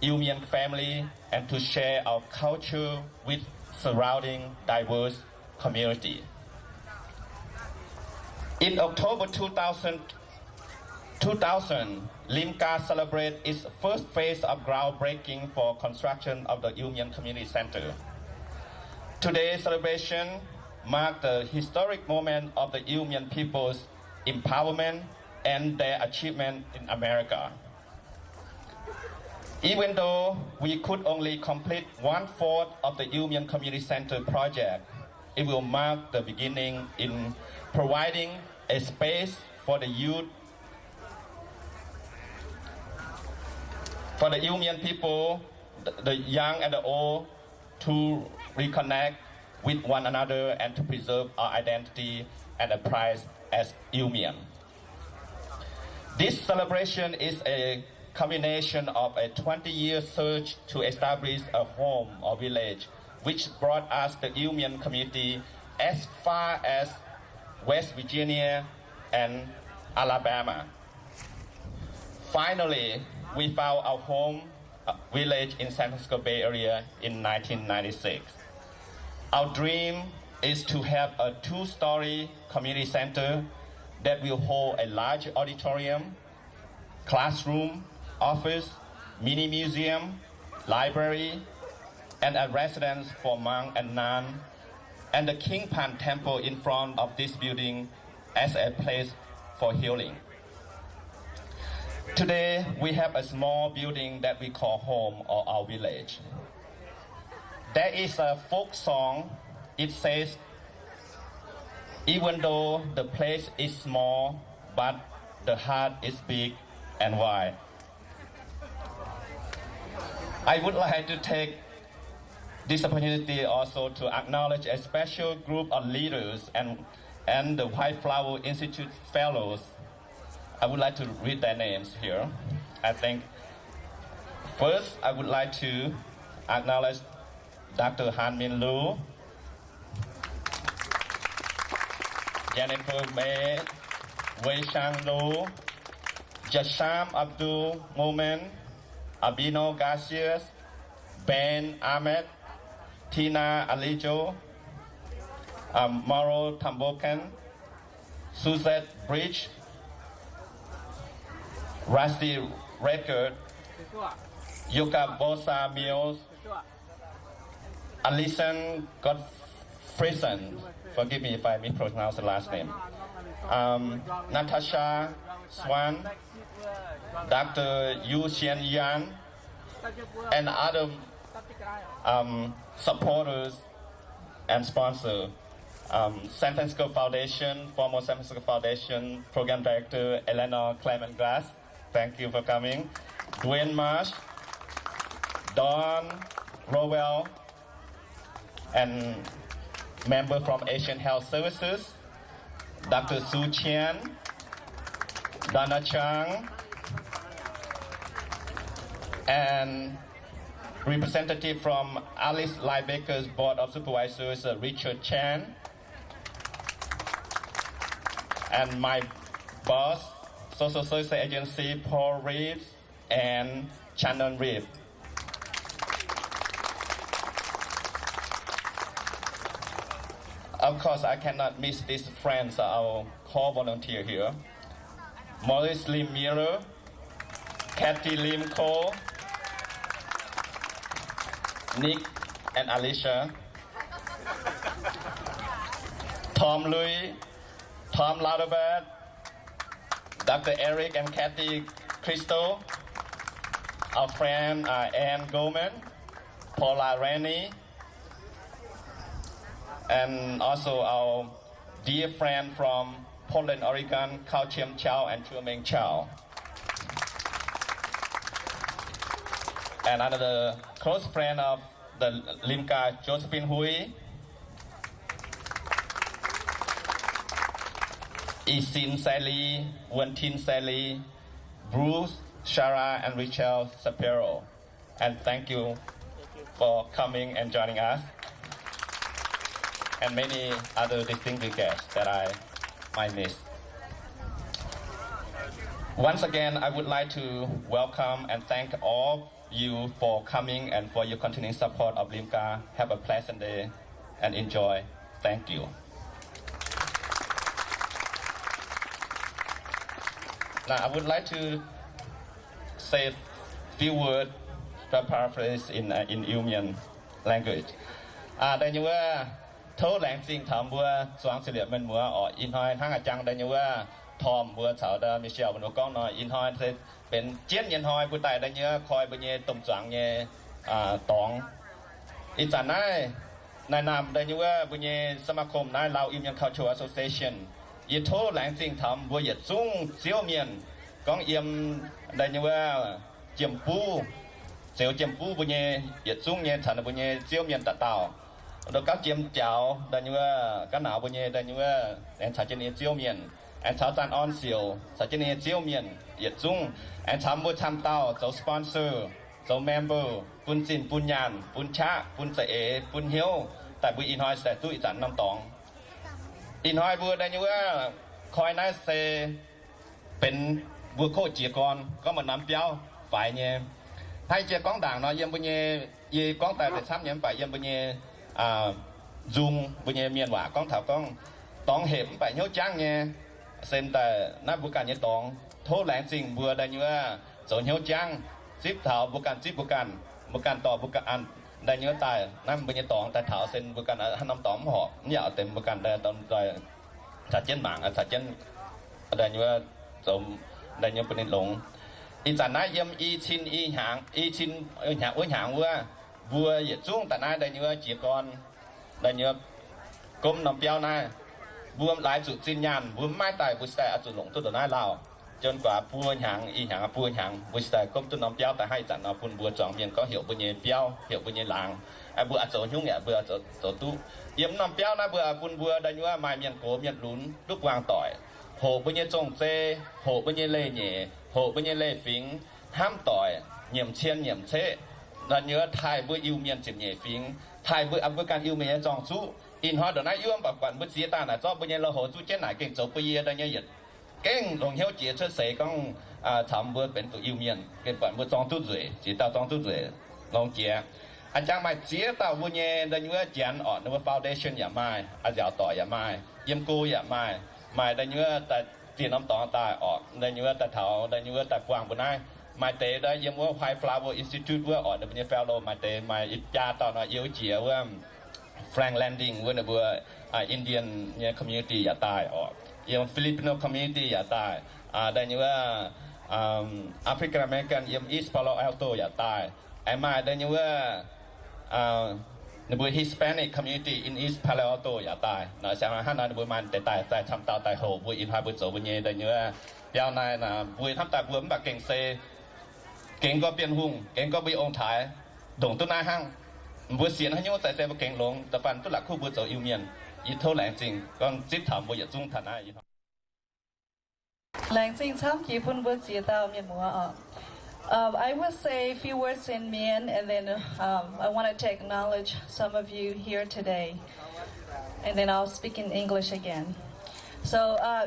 Iu-Mien family, and to share our culture with surrounding diverse community. In October 2000, LIMCA celebrated its first phase of groundbreaking for construction of the Iu-Mien Community Center. Today's celebration marks the historic moment of the Iu-Mien people's empowerment and their achievement in America. Even though we could only complete 1/4 of the Iu-Mien Community Center project, it will mark the beginning in providing a space for the youth, for the Iu-Mien people, the young and the old, to reconnect with one another and to preserve our identity and the pride as Iu-Mien. This celebration is a culmination of a 20-year search to establish a home or village, which brought us the Iu-Mien community as far as West Virginia and Alabama. Finally, we found our home village in San Francisco Bay Area in 1996. Our dream is to have a 2-story community center that will hold a large auditorium, classroom, office, mini museum, library, and a residence for monk and nun, and the King Pan Temple in front of this building as a place for healing. Today, we have a small building that we call home or our village. There is a folk song. It says, even though the place is small, but the heart is big and wide. I would like to take this opportunity also to acknowledge a special group of leaders and the White Flower Institute fellows. I would like to read their names here. I think first I would like to acknowledge Dr. Han Min Lu, Jennifer May, Wei Shang Lu, Jasham Abdul Momen, Abino Garcias, Ben Ahmed, Tina Alijo, Mauro Tambokan, Suzette Bridge, Rusty Record, Yuka Bosa Mills, Alison Godfreyson, forgive me if I mispronounce the last name, Natasha Swan, Dr. Yu Xian Yan, and other supporters and sponsors. San Francisco Foundation, former San Francisco Foundation Program Director Eleanor Clement Glass, thank you for coming. Dwayne Marsh, Don Rowell, and member from Asian Health Services, Dr. Su Qian, Donna Chang, and representative from Alice Liebaker's Board of Supervisors, Richard Chan, and my boss, Social Service Agency, Paul Reeves and Shannon Reeves. Of course, I cannot miss these friends, our core volunteer here. Maurice Lim Miller, Kathy Lim Cole, Nick and Alicia, Tom Louis, Tom Lauterbach, Dr. Eric and Kathy Crystal, our friend Ann Goldman, Paula Rennie, and also our dear friend from Portland, Oregon, Kao Chiem Chow and Iu-Mienh Chow. And another close friend of the LIMCA Josephine Hui, Isin Sally, Wentin Sally, Bruce, Shara, and Rachel Sapiro. And thank you for coming and joining us. And many other distinguished guests that I might miss. Once again, I would like to welcome and thank all you for coming and for your continuing support of LIMCA. Have a pleasant day and enjoy. Thank you. Now, I would like to say a few words to paraphrase in Iu-Mien language. Đây như thô lãng sinh thầm vừa soạn xử liệu mình vừa ở in hoi hàng chăng đây như thòm vừa chào đờ Michelle vừa con nói in hoi thìเป็นchiến nhân hoi bữa tại đây nhưคอยbên như tùng soạn như tòngอีจันนายนามได้ยังว่าบุญเยสมาคมนายลาวอิมยัง Cultural Association ยีโทแหลงจริงทำบัวเหยียดซุ้งเจียวเมียนก้องเอี่ยมได้ยังว่าเจียมปูเจียวเจียมปูบุญเยเหยียดซุ้งเยฉันบุญเยเจียวเมียนตะเต่าโดยก้าวเจียมเจ้าได้ยังว่าก้าวหนาวบุญเยได้ยังว่าแอนชาเจเนียเจียวเมียนแอนชาวจันออนเซียวชาเจเนียเจียวเมียนเหยียดซุ้งแอนทำบัวทำเต่าเจ้าสปอนเซอร์เจ้าเมมเบอร์ปุนจินปุนยานปุนชะปุนเสเอปุนเฮียวแต่บุญอินหอยแต่ตู้อีจันน้ำตองอินหอยบัวได้ยังว่าคอยน่าเซเป็นบัวโคจีกรก็เหมือนน้ำเปียวฝ่ายเนี่ยให้เจียก้องด่างเนาะยังบุญเย่ก้องแต่เป็นซ้ำยังไปยังบุญเย่จุงบุญเย่เมียนหว่าก้องแถวก้องตองเห็มไปเหี้ยวจังเนี่ยเซนแต่นับบุการเนี่ยตองโทษแหลงจริงบัวได้ยังว่าโจนเหี้ยวจังซิปเถาบุการซิปบุการต่อบุการอันได้ยังตายนั่นบุญเย่ตองแต่เถาเซนบุการอันน้ำตองหอบเนี่ยเต็มบุการได้ตอนได้ชาเจนหมางชาเจนได้ยังว่าสมได้ยังเป็นหลงอีจันนั้นยังอีชินอีหางอีชินอีหางอีหางว่าบัวเหยียดจุ้งแต่นั้นได้ยังว่าจีกรได้ยังก้มน้ำเปียวนั้นบัวหลายจุดจินยันบัวไม้ตายบัวแต่จุดหลงตัวนั้นเราจนกว่าบัวหางอีหางบัวหางบัวแต่ก้มตัวน้ำเปียวแต่ให้จันเอาพุ่นบัวจองเมียนก็เหี่ยวบัวเยี่ยเปียวเหี่ยวบัวเยี่ยหลางไอ้บัวอัดโจยุ่งเนี่ยบัวโจตู้เยี่ยมน้ำเปียวนะบัวพุ่นบัวได้ยังว่าไม้เมียนโกเมียนลุ้นลูกวางต่อยโหบัวเยี่ยจงเจโหบัวเยี่ยเล่เย่โหบัวเยี่ยเล่ฟิงห้ามต่อยเหยี่ยมเชียนเหยี่ยมเชะนั่นเยอะไทยบัวอิวเมียนจิ๋มเย่ฟิงไทยบัวอับบัวการอิวเมียนจองสู้อินฮอดเดี๋ยวนั้นยุ่งแบบกันบัวเสียตาหน่ะจอบบัวเยี่ยเราโหสู้เจ้าไหนเก่งโจบัวเยี่ยได้เงี้ยเก่งลงเหี้ยวเจี๋ยเชื่อเสกต้องทำบัวเป็นตัวอิวเมียนเก่งแบบบัวจองตู้จุ๋ยจีตาจองตู้จุ๋ยลงเจี๋ยอันจังไม่เจี๋ยตาบัวเยี่ยได้เงี้ยเจียนอ่อนนึกว่าฟาวเดชั่นอย่าไม่อาจจะต่ออย่าไม่เยี่ยมกูอย่าไม่ได้เงี้ยแต่ที่น้ำตองตายออกได้เนื้อแต่เถาได้เนื้อแต่กวางบนนั้นมาเตะได้ยังว่าไฮฟลาวเวอร์อินสติทูตว่าออกได้เป็นเฟลโลมาเตะมาอิจาตอนนั้นเยี่ยวเจี๋ยว่าแฟรงค์แลนดิ้งว่าเนี่ยบัวอินเดียนเนี่ยคอมมูนิตี้อย่าตายออกยังฟิลิปปิโนคอมมูนิตี้อย่าตายได้เนื้อแอฟริกันอเมริกันยังอีสต์พาโลอัลโตอย่าตายไอ้มาได้เนื้อในบัว Hispanic community in East Palo Alto อย่าตายนะใช่ไหมฮะนะในบัวมันแต่ทำตาแต่โหบัวอินพาบัวโจบัวเย่ได้เนื้อยาวนานนะบัวทำแต่บัวแบบเก่งเซเก่งก็เปลี่ยนหุ่งเก่งก็บีองถ่ายดงต้นนาห้างบัวเสียนให้ยุ่งใส่เซบัวเก่งลงแต่ปันตุลักคู่บัวโจอิวเมียนอีเท่าแหลงจริงก็จิ๊บถามบัวอย่าจุ้งฐานะอีแหลงจริงช้ำกี่พุ่นบัวเสียตาเมียนมัวอ่ะI will say a few words in Mien, and then I wanted to acknowledge some of you here today, and then I'll speak in English again. So,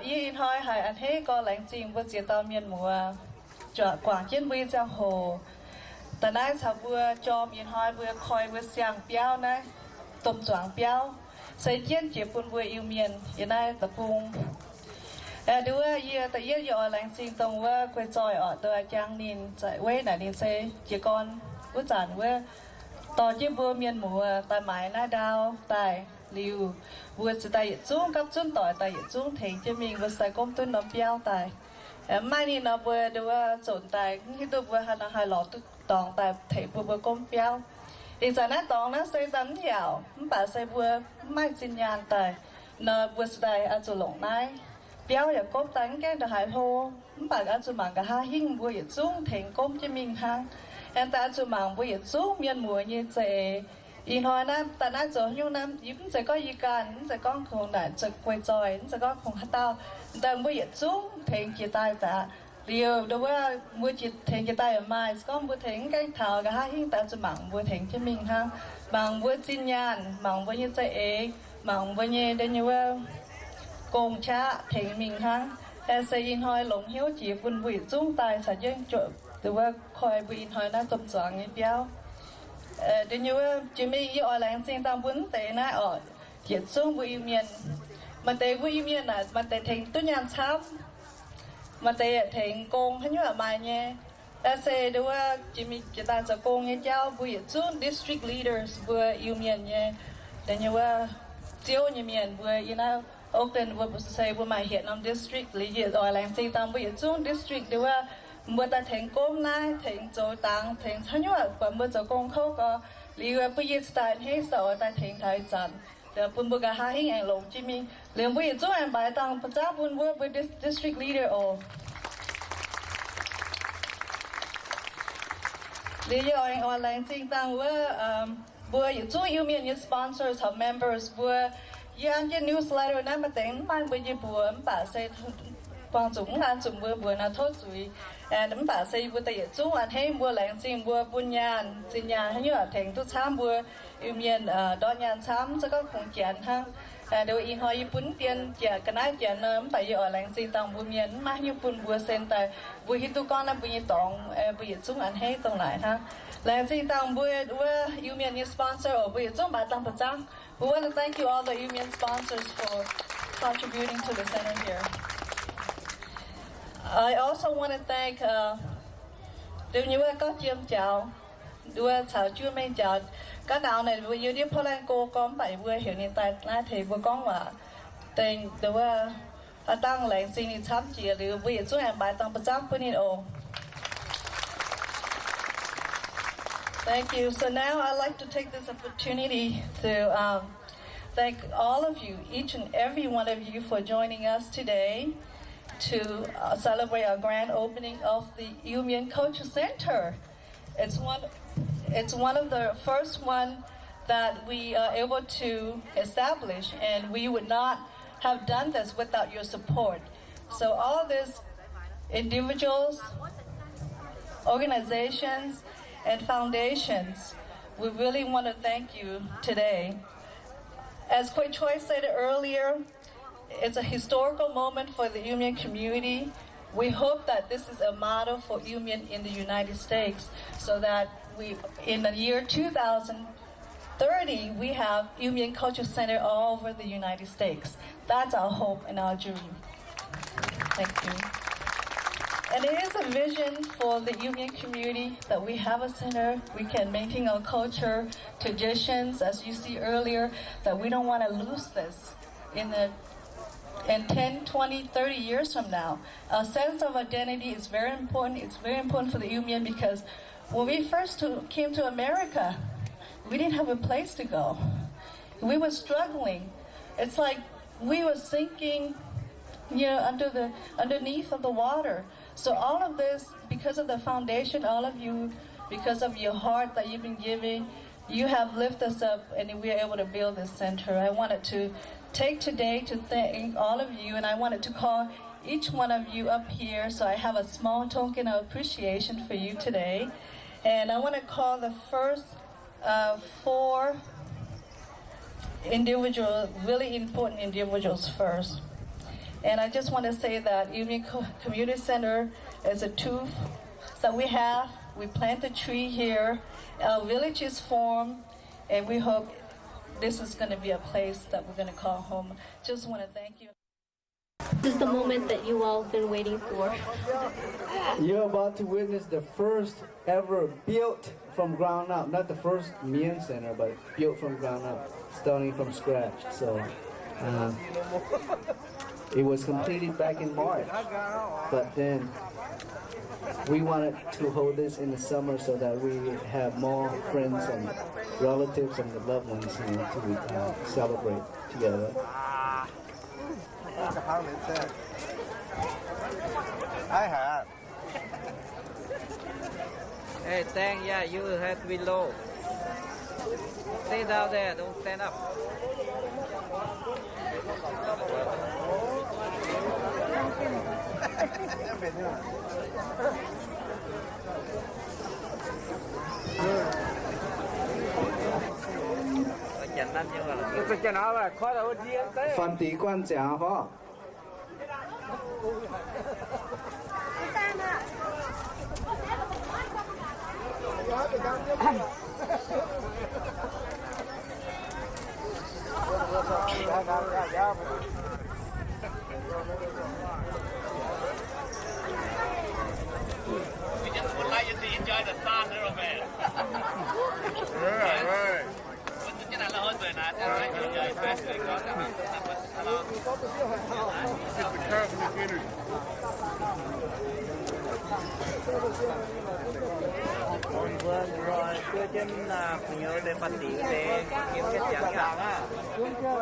in Hoi Hai and Hey Go Lang Jing was the Mien Mua, Guang Yin Wei Jiang Ho. The nights have were job in Hoi were Koi with Yang Biao Na, Tom Zhuang Biao, Say Yen Jipun were Iu-Mienh, Unite the Boom. ดูว่าแต่เยี่ยยอแรงจริงตรงว่าคุยจอยออกตัวยังนินใจเว้ยไหนนินเซเกี่ยกอนว่าจันว่าตอนยี่บัวเมียนหมูตายหมายหน้าดาวตายริวบัวจะตายจุ้งกับจุ้งต่อยตายจุ้งเถงจะมีบัวใส่ก้มตุ้นน้ำเปี้ยวตายไม่นี่นะบัวดูว่าโจนตายที่ตัวบัวหันหายหลอดตุ๊กตองตายเถงบัวก้มเปี้ยวอีกจากนั้นตองนั้นใส่จันเหยาวมันป่าใส่บัวไม่จินยานตายเนอบัวจะตายอาจจะหลงได้เปียวอย่าก้มตั้งแก้แต่หายโพมันปากอาจุมังกับฮาหิ้งบัวอย่าจุ้งเถงก้มจะมิงทางแอนแต่อาจุมังบัวอย่าจุ้งเมียนมัวยี่เจ in hoi nam ta na zo nyu nam yim sẽ có gì cả sẽ có khung đại sẽ quay tròi sẽ có khung hát tao ta mua yết xuống thèn chia tay ta điều đóว่าmua chia thèn chia tay ở mai có mua thèn cái thảo cả hai hiện tạiจะmảng mua thèn cho mình ha mảng mua tin nhàn mảng mua nhưใจเองmảng mua như đây nhưว่าcông cha thèn mình haแต่เสียนหอยหลงหิวจีบุญบุญจุ้งตายสายยังจบแต่ว่าคอยบุญหอยน่าจมจางงี้เปี้ยวเดี๋ยวนี้ว่าจะมียี่อ่อยแรงจริงตามบุญแต่น่าอ่อนเขียนจุ้งบุญเมียนมาแต่บุญเมียนน่ะมาแต่เทงตุ้นยันช้ำมาแต่เทงกงให้ยั่วมาเนี่ยแต่เสียเดี๋ยวว่าจะมีจะตายจะกงเนี่ยเจ้าบุญจุ้ง district leaders บุญอิวเมียนเนี่ยเดี๋ยวนี้ว่าเจ้าเนี่ยเมียนบุญยี่น่าOakland would say we might hit on district, Li or Lansing Town, we Zoom district, there were more than 10 gom night, 10 Joe Dang, 10 Hanyangx, but more the gong coco, Li were put it start haze or that 10 Taizan. The Pumbuga Hahing and Long Jimmy, Lim we Zoom and by Tang Pazabun work with this district leader or Li or Lansing Town were Iu-Mienh sponsors, her members were. Yang cái newsletter này mà tiếng mang bây giờ bữa bà xây bằng chúng là chúng bữa nào thôi rồi, đấm bà xây bữa tại chúng là thấy bữa lạnh xin bữa buôn nhàn xin nhàn hay như là thành tu sám bữa Iu-Mienh đo nhàn sám sẽ có cùng chén ha, đều in hỏi bún tiền chè cái này chè nấm tại giờ lạnh xin tòng bữa miền mà như bữa sen tại bữa hít tu con là bữa tòng bữa chúng ăn hết tòng lại ha, lạnh xin tòng bữa Iu-Mienh sponsor ở bữa chúng bà tòng bữa trắng. We want to thank you all the Iu-Mienh sponsors for contributing to the center here. I also want to thank nếu như có chiêm chào, đua chào chưa mấy chào, các đạo này vừa như đi Polanco có 7 bữa hiện tại là thì vừa có mà tiền đua tăng lại xin đi tham gia được vừa số hàng bài tăng bớt giảm bớt nhiều. Thank you. So now I'd like to take this opportunity to thank all of you, each and every one of you, for joining us today to celebrate our grand opening of the Mien Cultural Center. It's one of the first one that we are able to establish, and we would not have done this without your support. So all these individuals, organizations, and foundations, we really want to thank you today. As Kouichoy said earlier, it's a historical moment for the Iu-Mienh community. We hope that this is a model for Iu-Mienh in the United States, so that in the year 2030, we have Iu-Mien Cultural Center all over the United States. That's our hope and our dream. Thank you. And it is a vision for the Iu-Mien community that we have a center, we can maintain our culture, traditions, as you see earlier, that we don't want to lose this in 10, 20, 30 years from now. A sense of identity is very important. It's very important for the Iu-Mien because when we first came to America, we didn't have a place to go. We were struggling. It's like we were sinking, underneath of the water. So all of this, because of the foundation, all of you, because of your heart that you've been giving, you have lifted us up and we are able to build this center. I wanted to take today to thank all of you, and I wanted to call each one of you up here, so I have a small token of appreciation for you today. And I want to call the first 4 individuals, really important individuals first. And I just want to say that Iu-Mien Community Center is a tool that we have. We plant a tree here. Our village is formed, and we hope this is going to be a place that we're going to call home. Just want to thank you. This is the moment that you all have been waiting for. You're about to witness the first ever built from ground up, not the first Mien Center, but built from ground up, starting from scratch. So it was completed back in March, but then we wanted to hold this in the summer so that we have more friends and relatives and the loved ones to celebrate together. I have. Hey, Dengh, yeah, you have to be low. Stay down there, don't stand up. Phần tỷ quan trả phó. We just would like you to enjoy the sun a little bit. Cái này là hơi về nè, cái này enjoy especially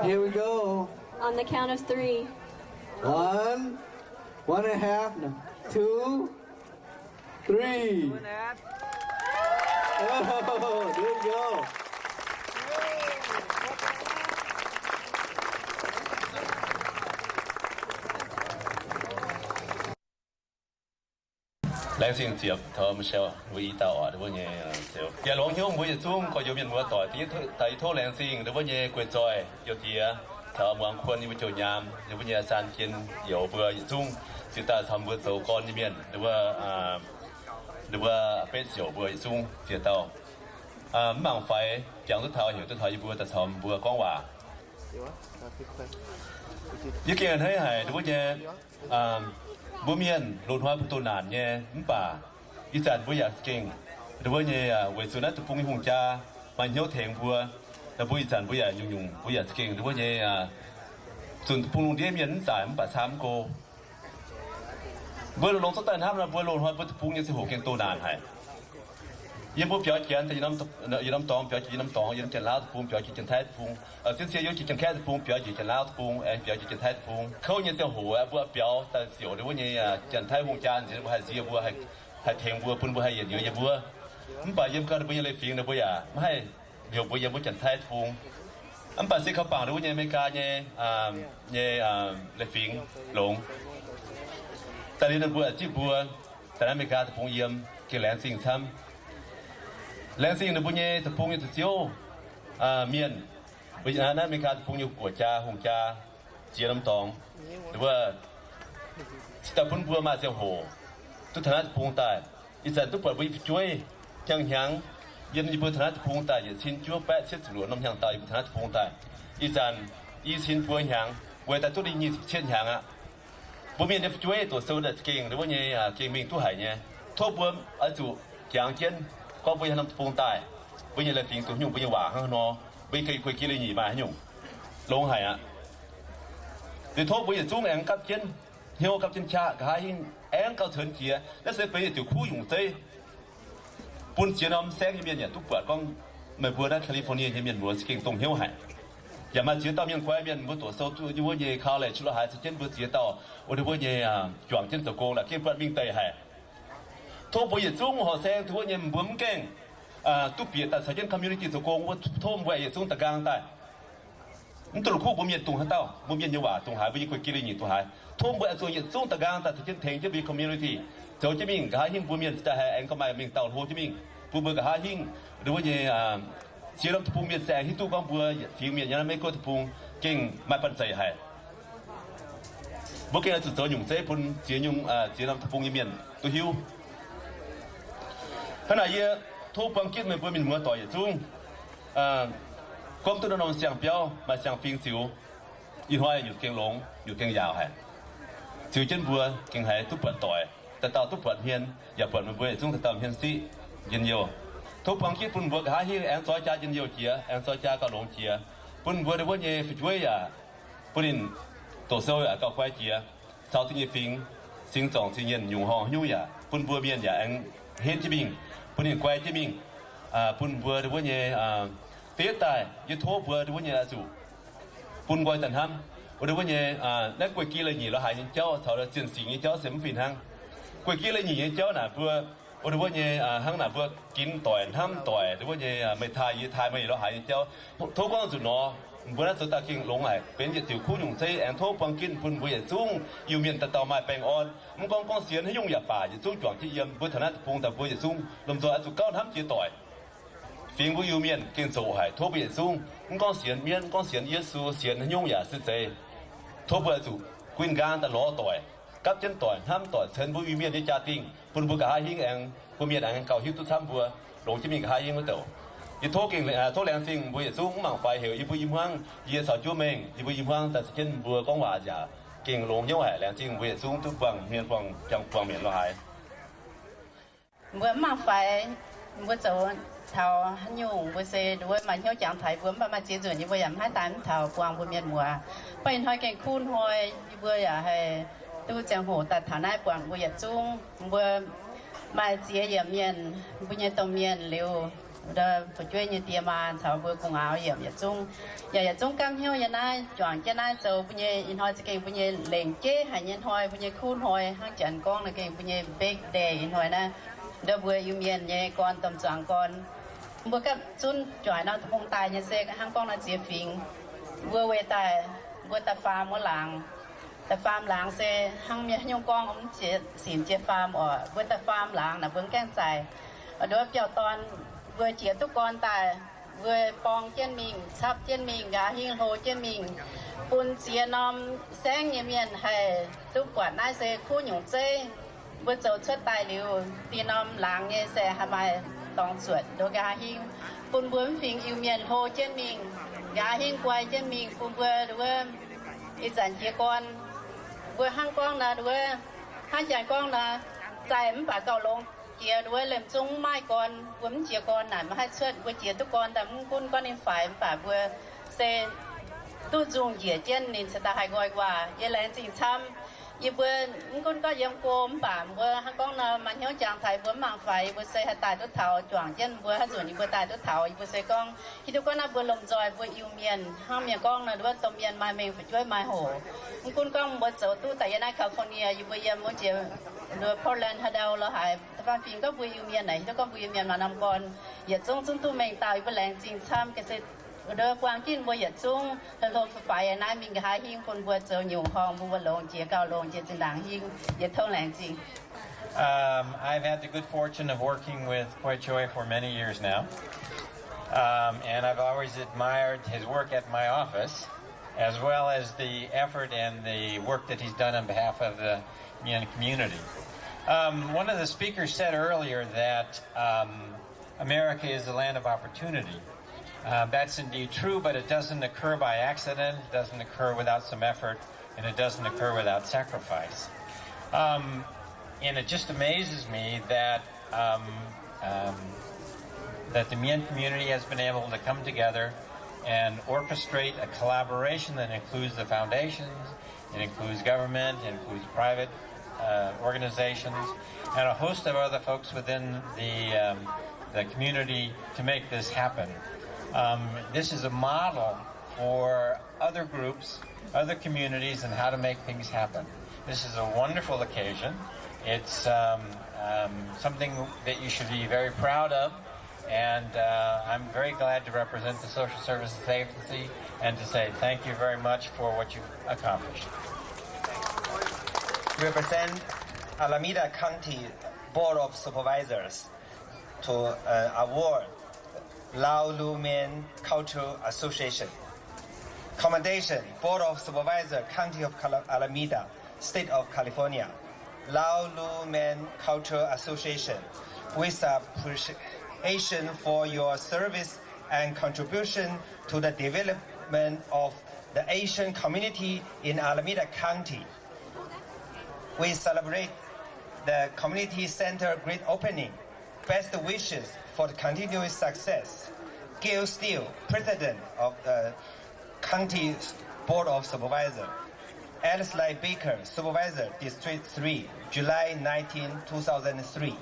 Here we go. On the count of 3. 1, 1.5, 2, 3. Oh, there you go. Lãng sinh diệp thọ một xeo với tàu ở đó nhé xeo. Giờ long hiếu mỗi chung có nhiều miền mỗi tỏi tí thấy thô lãng sinh đó nhé quên trôi nhiều tí thọ muang quân như chỗ nhám như nhé san kiên nhiều vừa chung chúng ta tham vừa tàu con như miền đó bên nhiều vừa chung chỉ tàu mang phải chẳng tất thảo hiểu tất thảo vừa tất tham vừa quang hòa. Những cái này hay đó nhé bố miền lột hoa bút nản nhé bà ý sản bố giả kinh đối nhé với số nát tập trung hùng cha mà nhớ thèm vua là bố ý sản bố giả nhung bố giả kinh đối nhéส่วนพงลุงเดียมีนจ่ายมันป่าซ้ำโกเบอร์ลงสแตนห้ามนะเบอร์ลงหัวเบอร์พงยังสิหัวเก่งโตนานให้ยังพวกเปียกเขียนแต่ยังน้ำตองเปียกจีน้ำตองยังเจนล้าวพงเปียกจีเจนแท้พงเส้นเสียยังจีเจนแค่พงเปียกจีเจนล้าวพงเปียกจีเจนแท้พงเขายังเสียหัวบัวเปียวแต่เสียวด้วยว่าเนี่ยเจนแท้พงจานเสียบัวให้เสียบัวให้เทงบัวปุ่นบัวให้เย็นเยอะบัวมันป่ายังก็บัวยังเลยฟิงนะบัวอย่าไม่ให้เดี๋ยวบัวยังบัวเจนแท้พงอันป่าสิเขาปังด้วยเนี่ยไม่กล้าเนี่ยเลยฟิงหลงแต่นี่นั่นบัวจีบัวแต่นั้นไม่กล้าพงเยี่ยมเกี่ยวแหลงสิ่งซ้ำแรงสิ่งในบุญเย่ตะพุงอยู่ตะเจียวเมียนบุญนั้นมีการตะพุงอยู่กัวจ่าหงจ่าเจียน้ำตองหรือว่าตะพุนบัวมาเจียวโหทุกฐานะตะพุงตายอีสานทุกปวดบุญช่วยจังหังเย็นมีบุญฐานะตะพุงตายอย่าชินจั่วแปะเช็ดหลวงน้ำหังตายบุญฐานะตะพุงตายอีสานอีชินบัวหังเวแต่ตัวนี้20เช่นหังอ่ะบุญมีเดฟช่วยตัวโซดาเก่งหรือว่าเนี่ยเก่งมิ่งตัวหายเนี่ยทั่วบัวอาจุอย่างเช่นก็ไปทำปูนตายไปยังเลยฟิงตัวยุ่งไปยังหวาข้างนอไปเคยคุยกินเลยหนีมาให้ยุ่งลงหายอ่ะเดี๋ยวโทษไปยังจุ้งแองกับเจนเหี่ยวกับเจนชากับหาหิงแองกับเฉินเกียแล้วเสร็จไปยังจุดคู่ยุ่งเต้ปูนเสียน้ำแซงยังมีเนี่ยทุกปวดก็ไม่บัวด้านแคลิฟอร์เนียยังมีบัวสกิงตรงเหี่ยวหายอย่ามาเสียต่อยังควายมีบัวตัวโซ่ตัวยุ่งยี่ข้าวเลยชุดละหายเจนบัวเสียต่อวันนี้บัวยี่จ่วงเจนสกุลละเข้มปวดวิ่งเตะหายโทษไปยังจุ้งหัวแซงทั่วยังบัวมันเก่งตุ๊เปียแต่สายเย็นคอมมูนิตี้สกุลว่าโทษไปยังจุ้งตะกางได้มันตัวคู่บัวมีตุงหันเต้าบัวมีเยอะว่าตุงหายไปยังคุยกินเลยหนีตัวหายโทษไปส่วนยังจุ้งตะกางแต่สายเย็นแทงจะมีคอมมูนิตี้เจ้าจะมิ่งหาหิ้งบัวมีจะให้เองก็ไม่มิ่งเต้าหัวจะมิ่งบัวเบอร์กับหาหิ้งหรือว่ายังเสียลำทุพงมีแสงที่ตู้กองบัวฝีมีอย่างนั้นไม่ก็ทุพงเก่งไม่ปันใจให้บัวเก่งสุดโต่งยุ่งเซ่ปุ่นเสียยุ่งเสียลำทุพงยี่เมียนตัวหิวขณะเยอะทุกปังคิดมันเป็นหัวต่ออย่างจุ้งความตัวนองเสียงเปียวมาเสียงฟิงสิวอีห้อยอยู่เก่งหลงอยู่เก่งยาวให้สิวเช่นบัวเก่งให้ทุกเปิดต่อยแต่ต่อทุกเปิดเฮียนอย่าเปิดมันบัวจุ้งแต่ต่อเฮียนสิเย็นเยียวทุกปังคิดปุ่นบัวกับหาที่แอนซอยจ่าเย็นเยียวเจียแอนซอยจ่าก็หลงเจียปุ่นบัวได้บัวเย่ฟิช่วยปุ่นตัวเซลล์ก็ควายเจียสาวที่ยี่ฟิงสิงจ่องสิเย็นอยู่ห้องยุ่ยปุ่นบัวเมียนอย่าแอนเห็นจีบิงปุ่นนี่ควายจีบิงปุ่นบัวได้บัวเย่เตี้ยตายยึดโทษบัวได้บัวเย่จู่ปุ่นกอยตันห้ำได้บัวเย่นักกวยกี้เลยหนีเราหายเจ้าสาวเราเจียนสิงเจ้าเสมฟินหังกวยกี้เลยหนีเจ้าหน่ะบัว หรือว่าเนี่ยข้างหน้าพวกกินต่อยห้ามต่อยหรือว่าเนี่ยไม่ทายไม่เราหายเจ้าทุกคนสุดเนาะบนนั้นสุดตากิงลงไหนเป็นจิตติวคู่ยุ่งใจแอนโทปังกินพุ่นบุญซุ้งอยู่เมียนตะตอมาแปลงอ่อนมันกองเสียนให้ยุ่งอย่าป่าจะซุ้งจ่องที่เยี่ยมบุญธนัตพุงแต่บุญซุ้งลมตัวสุดก้าวทำจีต่อยฟิงบุญอยู่เมียนกินโซ่หายโทบุญซุ้งมันกองเสียนเมียนกองเสียนเยซูเสียนให้ยุ่งอย่าสิ้นใจโทบุญสุกุนการตะล้อต่อยกับเจนต่อยห้ามต่อยเชิญบุญอยู่เมียนที่จ่าติงพุ่นบุญกะหาหิงเองบุญเมียนเองเก่าหิวตุ้ทำบัวหลงจะมีกะหาหิงมาเต่าอีโทกิ่งโทแรงสิ่งบุญซุ้งมั่งไฟเหวอีบุญยิ้มห้างยีสาวจู่เมงอีบุญยิ้มห้างแต่สกินบัวกองว่าจะกิ่งลงเยอะแหแรงสิ่งบุญซุ้งทุกฝั่งเมียนฝั่งจังฝั่งเมียนลายบัวมั่งไฟบัวโจเท่าหันยุ่งบัวเสดบัวมันเที่ยวจังไทยบัวมาเจี๋ยจุนยี่บัวอยากให้ตามเท่ากวางบัวเมียนบัวไปหอยเก่งคูนหอยยี่บัวอยากให้ตู้จังโหตัดฐานะกวางบัวอยากจุ้งบัวมาเจี๋ยเหยียบเมียนบัวเนี่ยต้องเมียนเร็วเดินผู้ช่วยเนี่ยเตรียมมาชาวบัวกงเอาเหยียบอย่าจุ้งอย่าจุ้งกำเหี้ยวอย่าน่าจ่องจะน่าเจ้าบุญเนี่ยอินหอยจะเก่งบุญเนี่ยเหล่งเจ๊หายเงินหอยบุญเนี่ยคูนหอยห้างจันก้องนะเก่งบุญเนี่ยเบกเดย์อินหอยนะเดินบัวยูเมียนเนี่ยก่อนตำจังก่อนบัวกับจุ้นจ่อยน้ำคงตายเนี่ยเสกห้างก้องนะเจียฟิงบัวเวตายบัวตาฟาร์มบัวหลังแต่ฟาร์มหลังเสห้างเมียยงกองเจียสินเจียฟาร์มอ๋อบัวตาฟาร์มหลังนะเบิ้งแก้งใจโดยเกี่ยวตอนvừa chiaทุกคนแต่vừaปองเจนมิงชับเจนมิงกาหิงโฮเจนมิงปุ่นเสียนอมแสงเมียนให้ทุกกว่าน่าเสคู่หยุ่งเจ้vừaเจ้าเชิดตายเร็วปีนอมหลังเนี่ยเสทำไมต้องสวดโดยกาหิงปุ่นบัวฟิงอิวเมียนโฮเจนมิงกาหิงกวายเจนมิงปุ่นบัวด้วยอีจันเจียกอนบัวห้างกองนะด้วยห้างจันกองนะใจมันป่าเก่าลงเจียด้วยเล่มจุ้งไม้ก่อนบัวมันเจียก่อนไหนมาให้เชิดบัวเจียทุกก่อนแต่มึงกุ้นก้อนนินฝ่ายป่าบัวเซตู้จุงเจียเจนนินสตาหายกว่าเยแรงจริงช้ำยี่บัวมึงกุ้นก็ยังโกมป่าบัวห้างก้องนะมันเหี้ยวจางไทยบัวมังไฟบัวเซให้ตายทุกเท้าจ่วงเจนบัวให้ส่วนยี่บัวตายทุกเท้ายี่บัวเซก้องคิดทุกคนนะบัวลมจอยบัวอิวเมียนห้างเมียก้องนะด้วยต้มเมียนไม้เมงช่วยไม้โหมึงกุ้นก้องบัวเจ้าตู้แต่ยันไอแคลิฟอร์เนียยี่บัวเยี่ยมบัวเจียโดยพอลแลนด์ฮัดเดลเราหายแต่ฟังฟิล์มก็บุยยูเมียนไหนแล้วก็บุยยูเมียนมานำก่อนอย่าจ้องซึ่งตู้เมงตายเป็นแรงจริงช้ำกันเสร็จโดยกวางกินบัวอย่าจ้องแล้วเราฝ่ายน้ำมิงหาหิ้งคนบัวเจอหยุ่งห้องบัวลงเจียเก่าลงเจียจินดังหิ้งอย่าเท่าแรงจริง I've had the good fortune of working with Kouichoy for many years now, and I've always admired his work at my office, as well as the effort and the work that he's done on behalf of the Mien community. One of the speakers said earlier that America is the land of opportunity. That's indeed true, but it doesn't occur by accident, it doesn't occur without some effort, and it doesn't occur without sacrifice. And it just amazes me that that the Mien community has been able to come together and orchestrate a collaboration that includes the foundations, it includes government, it includes private organizations, and a host of other folks within the community to make this happen. This is a model for other groups, other communities, and how to make things happen. This is a wonderful occasion. It's something that you should be very proud of, and I'm very glad to represent the Social Services Agency and to say thank you very much for what you've accomplished. Represent Alameda County Board of Supervisors to award Mien Cultural Association. Commendation, Board of Supervisors, County of Alameda, State of California. Mien Cultural Association, with appreciation for your service and contribution to the development of the Asian community in Alameda County. We celebrate the community center great opening. Best wishes for the continuous success. Gail Steele, President of the County Board of Supervisors. Alice Lai Baker, Supervisor, District 3, July 19, 2003.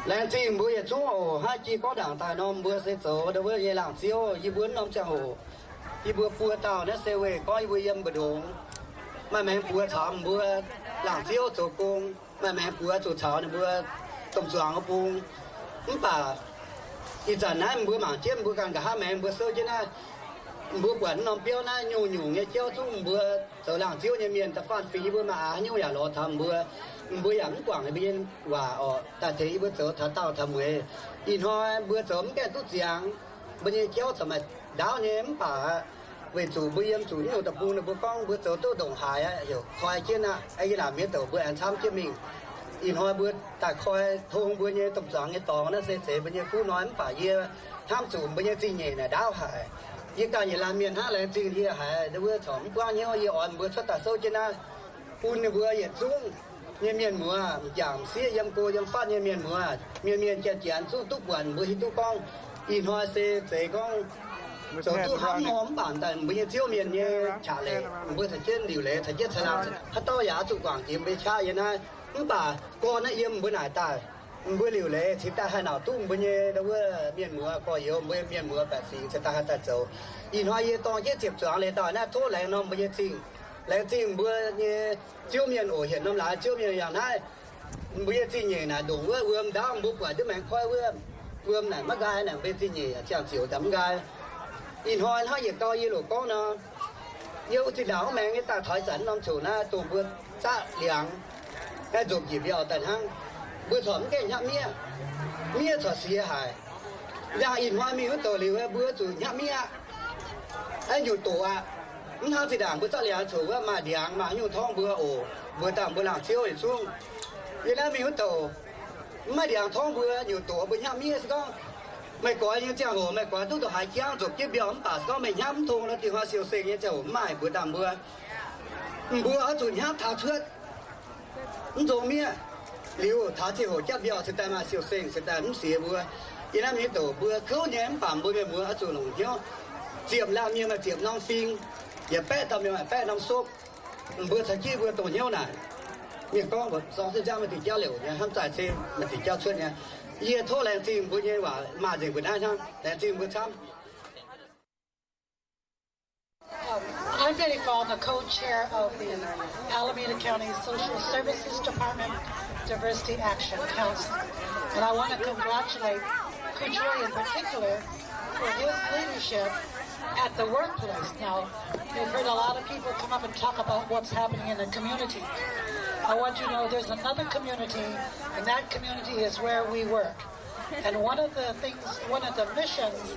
แรงจริงบัวอย่าจู่ให้จีก็ด่างตายนอมบัวเสโจเดบัวเยหลังเจียวยีบัวนอมจะโหยีบัวฟัวเต่าเนี่ยเซเวก็ยีบัวเยี่ยมบดง mà mẹ bữa thảm bữa làm chiếu chỗ cung mà mẹ bữa chỗ thảo này bữa tổng soạn ở cung không bàอีจันนะมือหมางเทียมมือกันกับห้าแมงมือเสื้อจีน่ามือปวดน้องเปี้ยวนะยูเนี่ยเจ้าทุ่งมือเสาหลังเที่ยวเนี่ยเมียนตะฟันปีมือมาเนี่ยอย่ารอทำมืออย่างกว่างเบียนว่าอ๋อแต่เทมือเสาถ้าเต้าทำเวอีน้อยมือเสาแก่ตุ้เสียงมือเนี่ยเจ้าสมัยดาวเนี่ยมป่าเวจูมือยังจูนี่ตะปูนมือกล้องมือเสาตู้ดงหายอ่ะอยู่คอยเจ้าน่ะไอ้หลานเมียเต่ามืออันช้ำเจ้ามิงอีน้อยเบื่อตาคอยทงเบื่อเนี่ยตบสองเนี่ยตองนั่นเสียเบื่อเนี่ยคู่น้อยมันป่าเยี่ยห้ามสูบเบื่อเนี่ยจริงเนี่ยนะดาวหายยี่การยี่ลานเมียนห้าแรงจริงที่หายเบื่อถอมกว้างเนี่ยยี่อ่อนเบื่อชดตาโซ่เจน่าปูนเนี่ยเบื่อเหยียดซุ้งเนี่ยเมียนมัวอย่างเสียยำโกยำฟาดเนี่ยเมียนมัวเมียนเจียนสู้ทุกวันเบื่อหิตุกองอีน้อยเสียกองchỗ tu hám hóm bản tần bây giờ thiếu miền như trả lệ bây giờ trên điều lệ thời tiết thời nào hắn to giá trụ quảng kiếm bây cha vậy na bà con nó im bữa nãy ta bữa liều lệ thì ta hay nào tung bữa như đâu bữa miền mùa có yếu bữa miền mùa bẻ xinh sẽ ta hay ta châu in hoa ye to ye tiệp choáng lệ ta na thô lệ nó bữa như xinh bữa như chiếu miền ổ hiện năm lá chiếu miềnอย่างนั้นbữa như xinh nhỉ là đủ bữa ươm đau bữa quả đứa mẹ khoai ươm này mắc gai này bên xinh nhỉ chẳng chịu tắm gai in hoa nó giờ to ye lỗ con nó yêu thì đảo mẹ người ta thổi dẫn năm chủ na tụ bữa xa liang cái dùng gì biểu tận hang bữa thẩm cái nhạ mía thọ xía hại ra in hoa mi có tổ liu bữa chủ nhạ mía anhอยู่ตัวมันทางสิด่างบริษัทเลี้ยงถูกว่ามาเลี้ยงมาอยู่ท้องเบื่อโอบริษัทบริหารเที่ยวอยู่ช่วงยี่แล้วมีหัวโตมาเลี้ยงท้องเบื่ออยู่ตัวบริหารมีสิก็ไม่ก่อยยังเจ้าหัวไม่ก่อยตู้ตัวหายเกี้ยงจบเก็บเบี้ยมันป่าก็ไม่ย้ำทงแล้วตีหัวเสียวเสียงยังเจ้าหัวไม่บริษัทเบื่อเอาจุดย้ำท้าเชือดมันโจมีliu thả thì hồ chắc biểu sẽ tại mà siêu sinh sẽ tại cũng xỉa bữa ý là mấy tổ bữa khâu nhém bảm bữa bữa ở chỗ lồng thiếu chiếm làm như mà chiếm non phim giờ bé tầm như mà bé non sốt bữa thời chi bữa tổ nhau này miền con của sáu mươi trăm mà thì giao liệu nha ham giải thêm mà thì giao chuyên nha giờ thôi là tìm bữa như bảo mà gì bữa nay chăng là tìm bữa chăm. I'm Betty Fall, the co-chair of the Alameda County Social Services Department Diversity Action Council. And I want to congratulate Kouichoy in particular for his leadership at the workplace. Now, we've heard a lot of people come up and talk about what's happening in the community. I want you to know there's another community, and that community is where we work. And one of the missions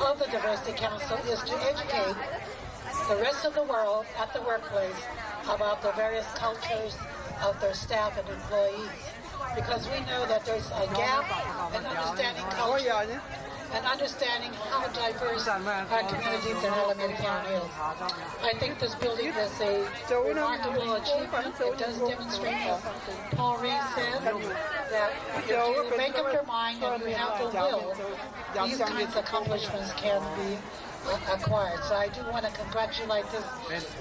of the Diversity Council is to educate the rest of the world at the workplace about the various cultures of their staff and employees, because we know that there's a gap in understanding culture and understanding how diverse our communities in Alameda County is. I think this building is a remarkable achievement. It does demonstrate what Paul Reed said, that if you make up your mind and you have the will, these kinds of accomplishments can be acquired. So I do want to congratulate this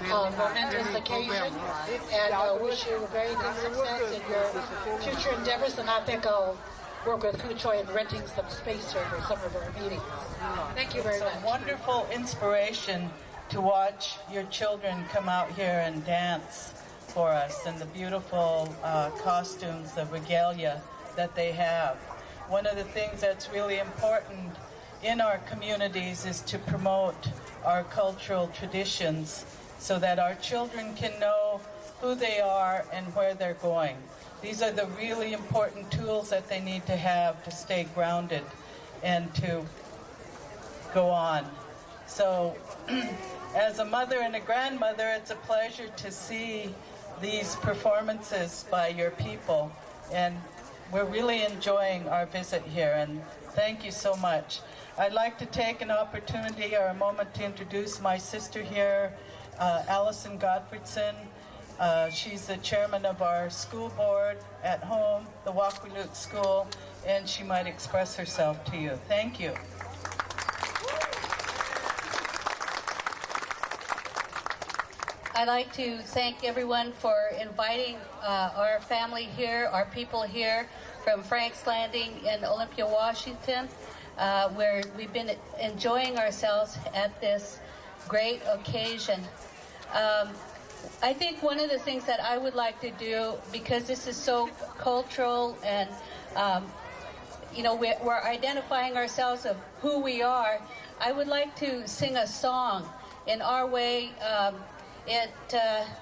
momentous occasion and wish you very good success in your future endeavors. And I think I'll work with Kouichoy in renting some space here for some of our meetings. Thank you very much. It's a wonderful inspiration to watch your children come out here and dance for us and the beautiful costumes, the regalia that they have. One of the things that's really important in our communities is to promote our cultural traditions so that our children can know who they are and where they're going. These are the really important tools that they need to have to stay grounded and to go on. So as a mother and a grandmother, it's a pleasure to see these performances by your people. And we're really enjoying our visit here, and thank you so much. I'd like to take an opportunity or a moment to introduce my sister here, Allison Gottfredson. She's the chairman of our school board at home, the Wakwilut School, and she might express herself to you. Thank you. I'd like to thank everyone for inviting our family here, our people here from Frank's Landing in Olympia, Washington, where we've been enjoying ourselves at this great occasion. I think one of the things that I would like to do, because this is so cultural and we're identifying ourselves of who we are, I would like to sing a song in our way. It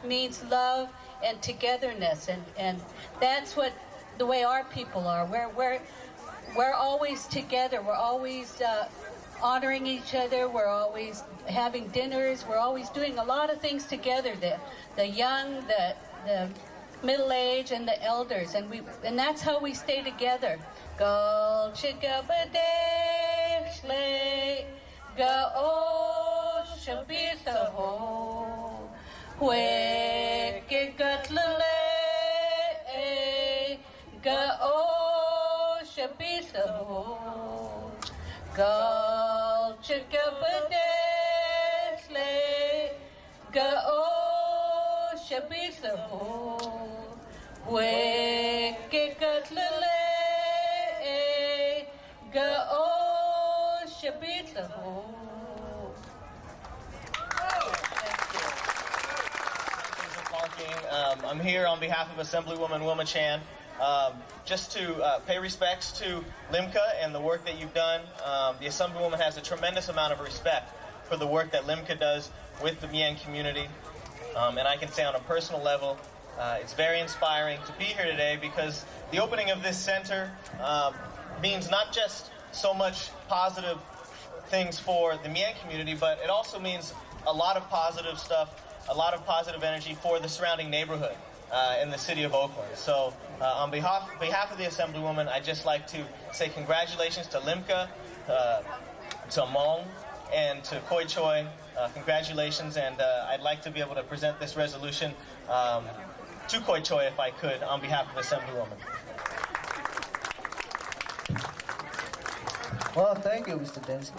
means love and togetherness, and that's what the way our people are. We're always together. We're always honoring each other. We're always having dinners. We're always doing a lot of things together. The young, the middle-aged, and the elders, and that's how we stay together. Go chigabade shle go shabitho we gigatlele go shabitho go chigabade shle go shabitho we gigatlele I'm here on behalf of Assemblywoman Wilma Chan, just to pay respects to LIMCA and the work that you've done. The Assemblywoman has a tremendous amount of respect for the work that LIMCA does with the Mien community. And I can say on a personal level, it's very inspiring to be here today, because the opening of this center means not just so much positive things for the Mien community, but it also means a lot of positive stuff, a lot of positive energy for the surrounding neighborhood in the city of Oakland. So on behalf of the Assemblywoman, I'd just like to say congratulations to LIMCA, to Hmong, and to Kouichoy. Congratulations, and I'd like to be able to present this resolution to Kouichoy, if I could, on behalf of the Assemblywoman. Well, thank you, Mr. Dengh.